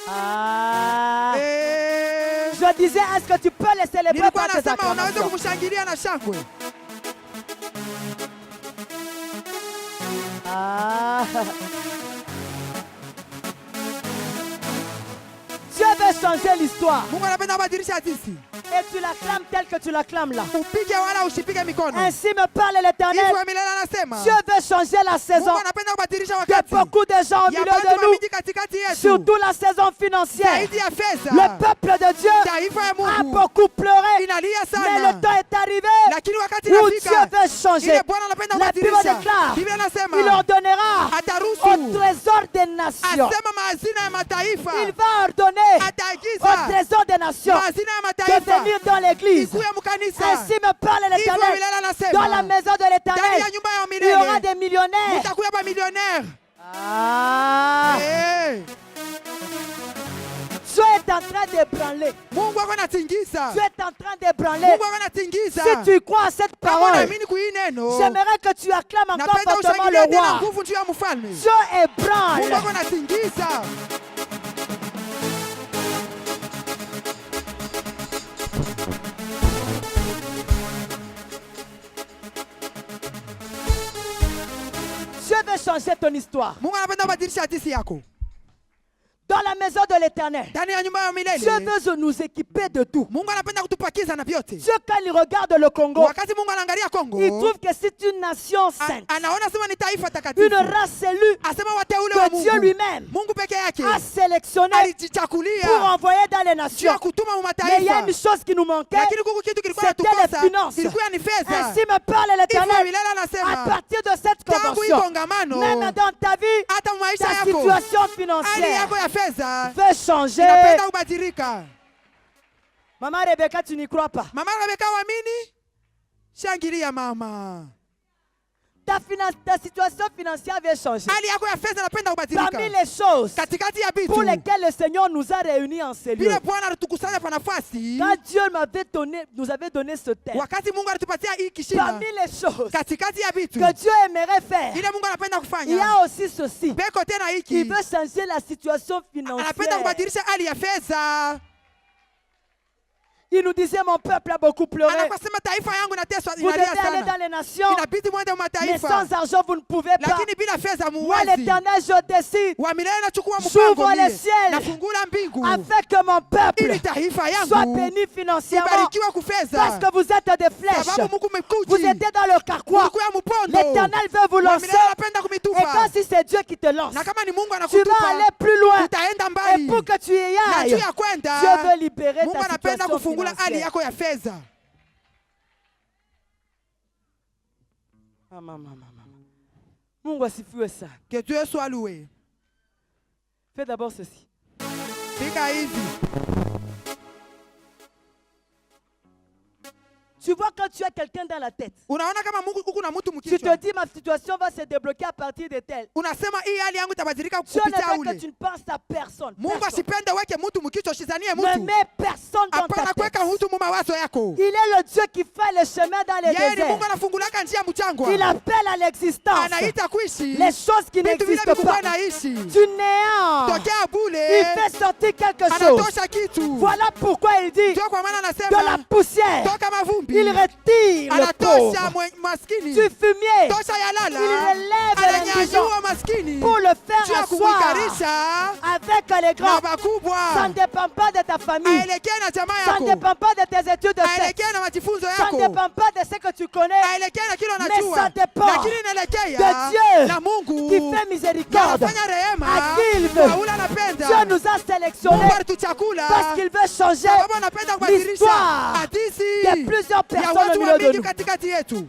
S1: Ah.
S2: Eh,
S1: Je disais, est-ce que tu peux le célébrer
S2: nilikuwa
S1: par tes
S2: nasema unaweza
S1: acclamations?
S2: kumshangilia na shangwe.
S1: Ah. Dieu veut changer l'histoire.
S2: Mungu anapenda kubadilisha hadithi.
S1: Et tu l'acclames tel que tu l'acclames là.
S2: Upige wala usipige mikono.
S1: Ainsi me parle l'Éternel.
S2: Hivyo milele anasema
S1: Dieu veut changer la saison
S2: Mungu anapenda kubadilisha
S1: de
S2: wakati
S1: beaucoup de gens au
S2: ya
S1: milieu
S2: bantu
S1: de nous.
S2: mingi katikati yetu.
S1: Surtout la saison financière.
S2: Zaidi ya fedha.
S1: Le peuple de Dieu
S2: Taifa ya
S1: a
S2: Mungu
S1: beaucoup pleuré.
S2: inalia
S1: Mais
S2: sana.
S1: le temps est arrivé
S2: Lakini wakati
S1: où Dieu
S2: inafika
S1: veut changer.
S2: ile Bwana anapenda
S1: La Bible
S2: kubadilisha.
S1: déclare,
S2: Biblia inasema
S1: il ordonnera
S2: ataruhusu
S1: au trésor des nations.
S2: asema mazina ya mataifa.
S1: Il va ordonner au
S2: Ataagiza
S1: trésor des nations
S2: mazina ya
S1: de
S2: mataifa
S1: venir dans l'église.
S2: ikuye mkanisa.
S1: Ainsi me parle
S2: Hivyo
S1: l'Éternel.
S2: milele
S1: Dans la
S2: anasema
S1: maison de
S2: ndani
S1: l'Éternel,
S2: ya nyumba ya
S1: il y aura
S2: milele
S1: des millionnaires.
S2: mtakuya ba millionnaire.
S1: Ah. Dieu est en train d'ébranler.
S2: Mungu ako anatingiza.
S1: Dieu est en train d'ébranler.
S2: Mungu ako anatingiza.
S1: Si tu crois à cette
S2: Kama
S1: parole,
S2: unaamini kwa hii neno,
S1: j'aimerais que tu acclames encore
S2: napenda
S1: fortement
S2: ushangilie
S1: le
S2: tena
S1: roi.
S2: nguvu juu ya mfalme.
S1: Dieu
S2: Mungu
S1: ébranle.
S2: ako anatingiza.
S1: Dieu veut changer ton histoire.
S2: Mungu anapenda kubadilisha hadithi yako.
S1: Dans la maison de l'Éternel,
S2: Ndani ya nyumba ya
S1: Dieu
S2: milele.
S1: veut nous équiper de tout.
S2: Mungu anapenda kutupakiza na vyote.
S1: Dieu, quand il regarde le Congo,
S2: Wakati Mungu anaangalia Kongo,
S1: il trouve que c'est une nation sainte,
S2: anaona sema ni taifa takatifu.
S1: une race élue
S2: Asema wateule wa
S1: que Dieu
S2: Mungu.
S1: lui-même
S2: Mungu peke yake
S1: a sélectionné
S2: alijichakulia
S1: pour envoyer dans les
S2: juu
S1: nations.
S2: ya kutuma mu
S1: Mais il y a
S2: mataifa.
S1: une chose qui nous manquait,
S2: Lakini kuku kitu kilikuwa
S1: c'était les
S2: natukosa.
S1: finances.
S2: Ilikuwa ni fedha.
S1: Ainsi me parle
S2: Hivyo
S1: l'Éternel.
S2: milele
S1: À
S2: anasema
S1: partir de cette
S2: tangu hii
S1: convention,
S2: kongamano
S1: même dans ta vie,
S2: hata maisha
S1: ta
S2: yako
S1: situation
S2: hali
S1: financière
S2: yako ya fedha
S1: veut changer.
S2: inapenda kubadilika.
S1: Maman Rebecca, tu n'y crois pas.
S2: Mama Rebeka waamini? Shangilia mama.
S1: Ta situation financière veut changer.
S2: Hali yako ya fedha inapenda kubadilika.
S1: Parmi les choses
S2: Katikati ya
S1: pour
S2: vitu
S1: lesquelles le Seigneur nous a réunis en ces lieux,
S2: vile Bwana alitukusanya pa nafasi,
S1: quand Dieu nous avait donné ce thème,
S2: wakati Mungu alitupatia hii kishinda,
S1: parmi les choses
S2: katikati ya vitu
S1: que Dieu aimerait faire,
S2: ile Mungu anapenda
S1: il y
S2: kufanya,
S1: a aussi ceci.
S2: beko tena
S1: Il
S2: hiki
S1: veut changer la situation
S2: anapenda
S1: financière.
S2: kubadilisha hali ya fedha.
S1: Il nous disait, mon peuple a beaucoup pleuré.
S2: Anakosema taifa yangu inateswa,
S1: Vous devez
S2: inalia
S1: aller dans
S2: sana,
S1: les nations,
S2: inabidi mwende
S1: mais
S2: mataifa,
S1: sans argent, vous ne pouvez pas.
S2: lakini bila fedha
S1: Moi,
S2: muwezi.
S1: l'Éternel, je décide,
S2: Wa milele nachukua
S1: j'ouvre
S2: mpango
S1: les
S2: mie,
S1: ciels
S2: nafungula mbingu
S1: afin que mon peuple
S2: ili taifa
S1: soit
S2: yangu
S1: béni financièrement.
S2: ibarikiwa
S1: Parce
S2: kufedha,
S1: que vous êtes des flèches.
S2: sababu Mungu
S1: Vous
S2: mekuji
S1: étiez dans le carquois.
S2: Mungu ya mupondo.
S1: L'Éternel veut vous
S2: Wa
S1: lancer.
S2: milele anapenda
S1: Et quand
S2: kumitupa,
S1: si c'est Dieu qui te lance,
S2: na kama ni Mungu
S1: tu vas
S2: anakutupa
S1: aller plus loin.
S2: utaenda
S1: Et
S2: mbali,
S1: pour que tu y
S2: na juu
S1: ailles,
S2: ya kwenda
S1: Dieu veut libérer
S2: Mungu
S1: ta
S2: anapenda
S1: situation
S2: kufungula hali
S1: financière.
S2: yako ya fedha.
S1: Mama. Mungu asifiwe sana.
S2: Que Dieu soit loué.
S1: Fais d'abord ceci.
S2: Piga hivi.
S1: Tu vois quand tu as quelqu'un dans la tête,
S2: Unaona kama Mungu uko na mtu
S1: tu te
S2: mkichwa.
S1: dis ma situation va se débloquer à partir de tel.
S2: Unasema hii hali yangu itabadilika
S1: Dieu ne
S2: kupitia
S1: veut que
S2: ule.
S1: tu ne penses à personne.
S2: Mungu
S1: Personne.
S2: asipende weke mtu mkichwa, shizanie
S1: Ne
S2: mtu.
S1: mets personne dans ta
S2: Hapana
S1: tête.
S2: kuweka mtu mu mawazo yako.
S1: Il est le Dieu qui fait le chemin dans les
S2: Yeye ni Mungu
S1: déserts.
S2: anafungulaka njia mchangwa.
S1: Il appelle à l'existence
S2: Anaita kuishi
S1: les choses qui
S2: vitu vile
S1: n'existent
S2: vilikuwa
S1: pas.
S2: naishi.
S1: Du néant,
S2: Tokea
S1: il
S2: bule
S1: fait sortir quelque chose.
S2: anatosha kitu.
S1: Voilà pourquoi il dit
S2: Ndio kwa maana
S1: de la
S2: anasema
S1: poussière,
S2: toka mavumbi.
S1: il retire le
S2: Anatosha
S1: pauvre.
S2: maskini.
S1: Du fumier,
S2: Tosha ya lala.
S1: il relève l'indigent
S2: Ananyanyua maskini.
S1: pour le faire
S2: Juu ya
S1: asseoir
S2: kumwikarisha
S1: avec les
S2: na
S1: grands. Ça ne
S2: bakubwa.
S1: dépend pas de ta famille.
S2: Aelekee na jamaa
S1: Ça ne
S2: yako.
S1: dépend pas de tes études de fait.
S2: Aelekee na majifunzo
S1: Ça ne
S2: yako.
S1: dépend pas de ce que tu connais,
S2: haelekei na kile
S1: mais
S2: unajua,
S1: ça dépend
S2: lakini inaelekea
S1: de Dieu
S2: na Mungu
S1: qui fait miséricorde
S2: anafanya rehema
S1: à qui il
S2: kwa
S1: veut.
S2: ule anapenda.
S1: Dieu nous a sélectionnés
S2: Mungu alituchagula
S1: parce qu'il veut changer
S2: sababu anapenda kubadilisha
S1: l'histoire
S2: hadithi
S1: de plusieurs
S2: ya
S1: personnes au
S2: watu
S1: milieu
S2: wa
S1: de
S2: mingi
S1: nous.
S2: katikati yetu.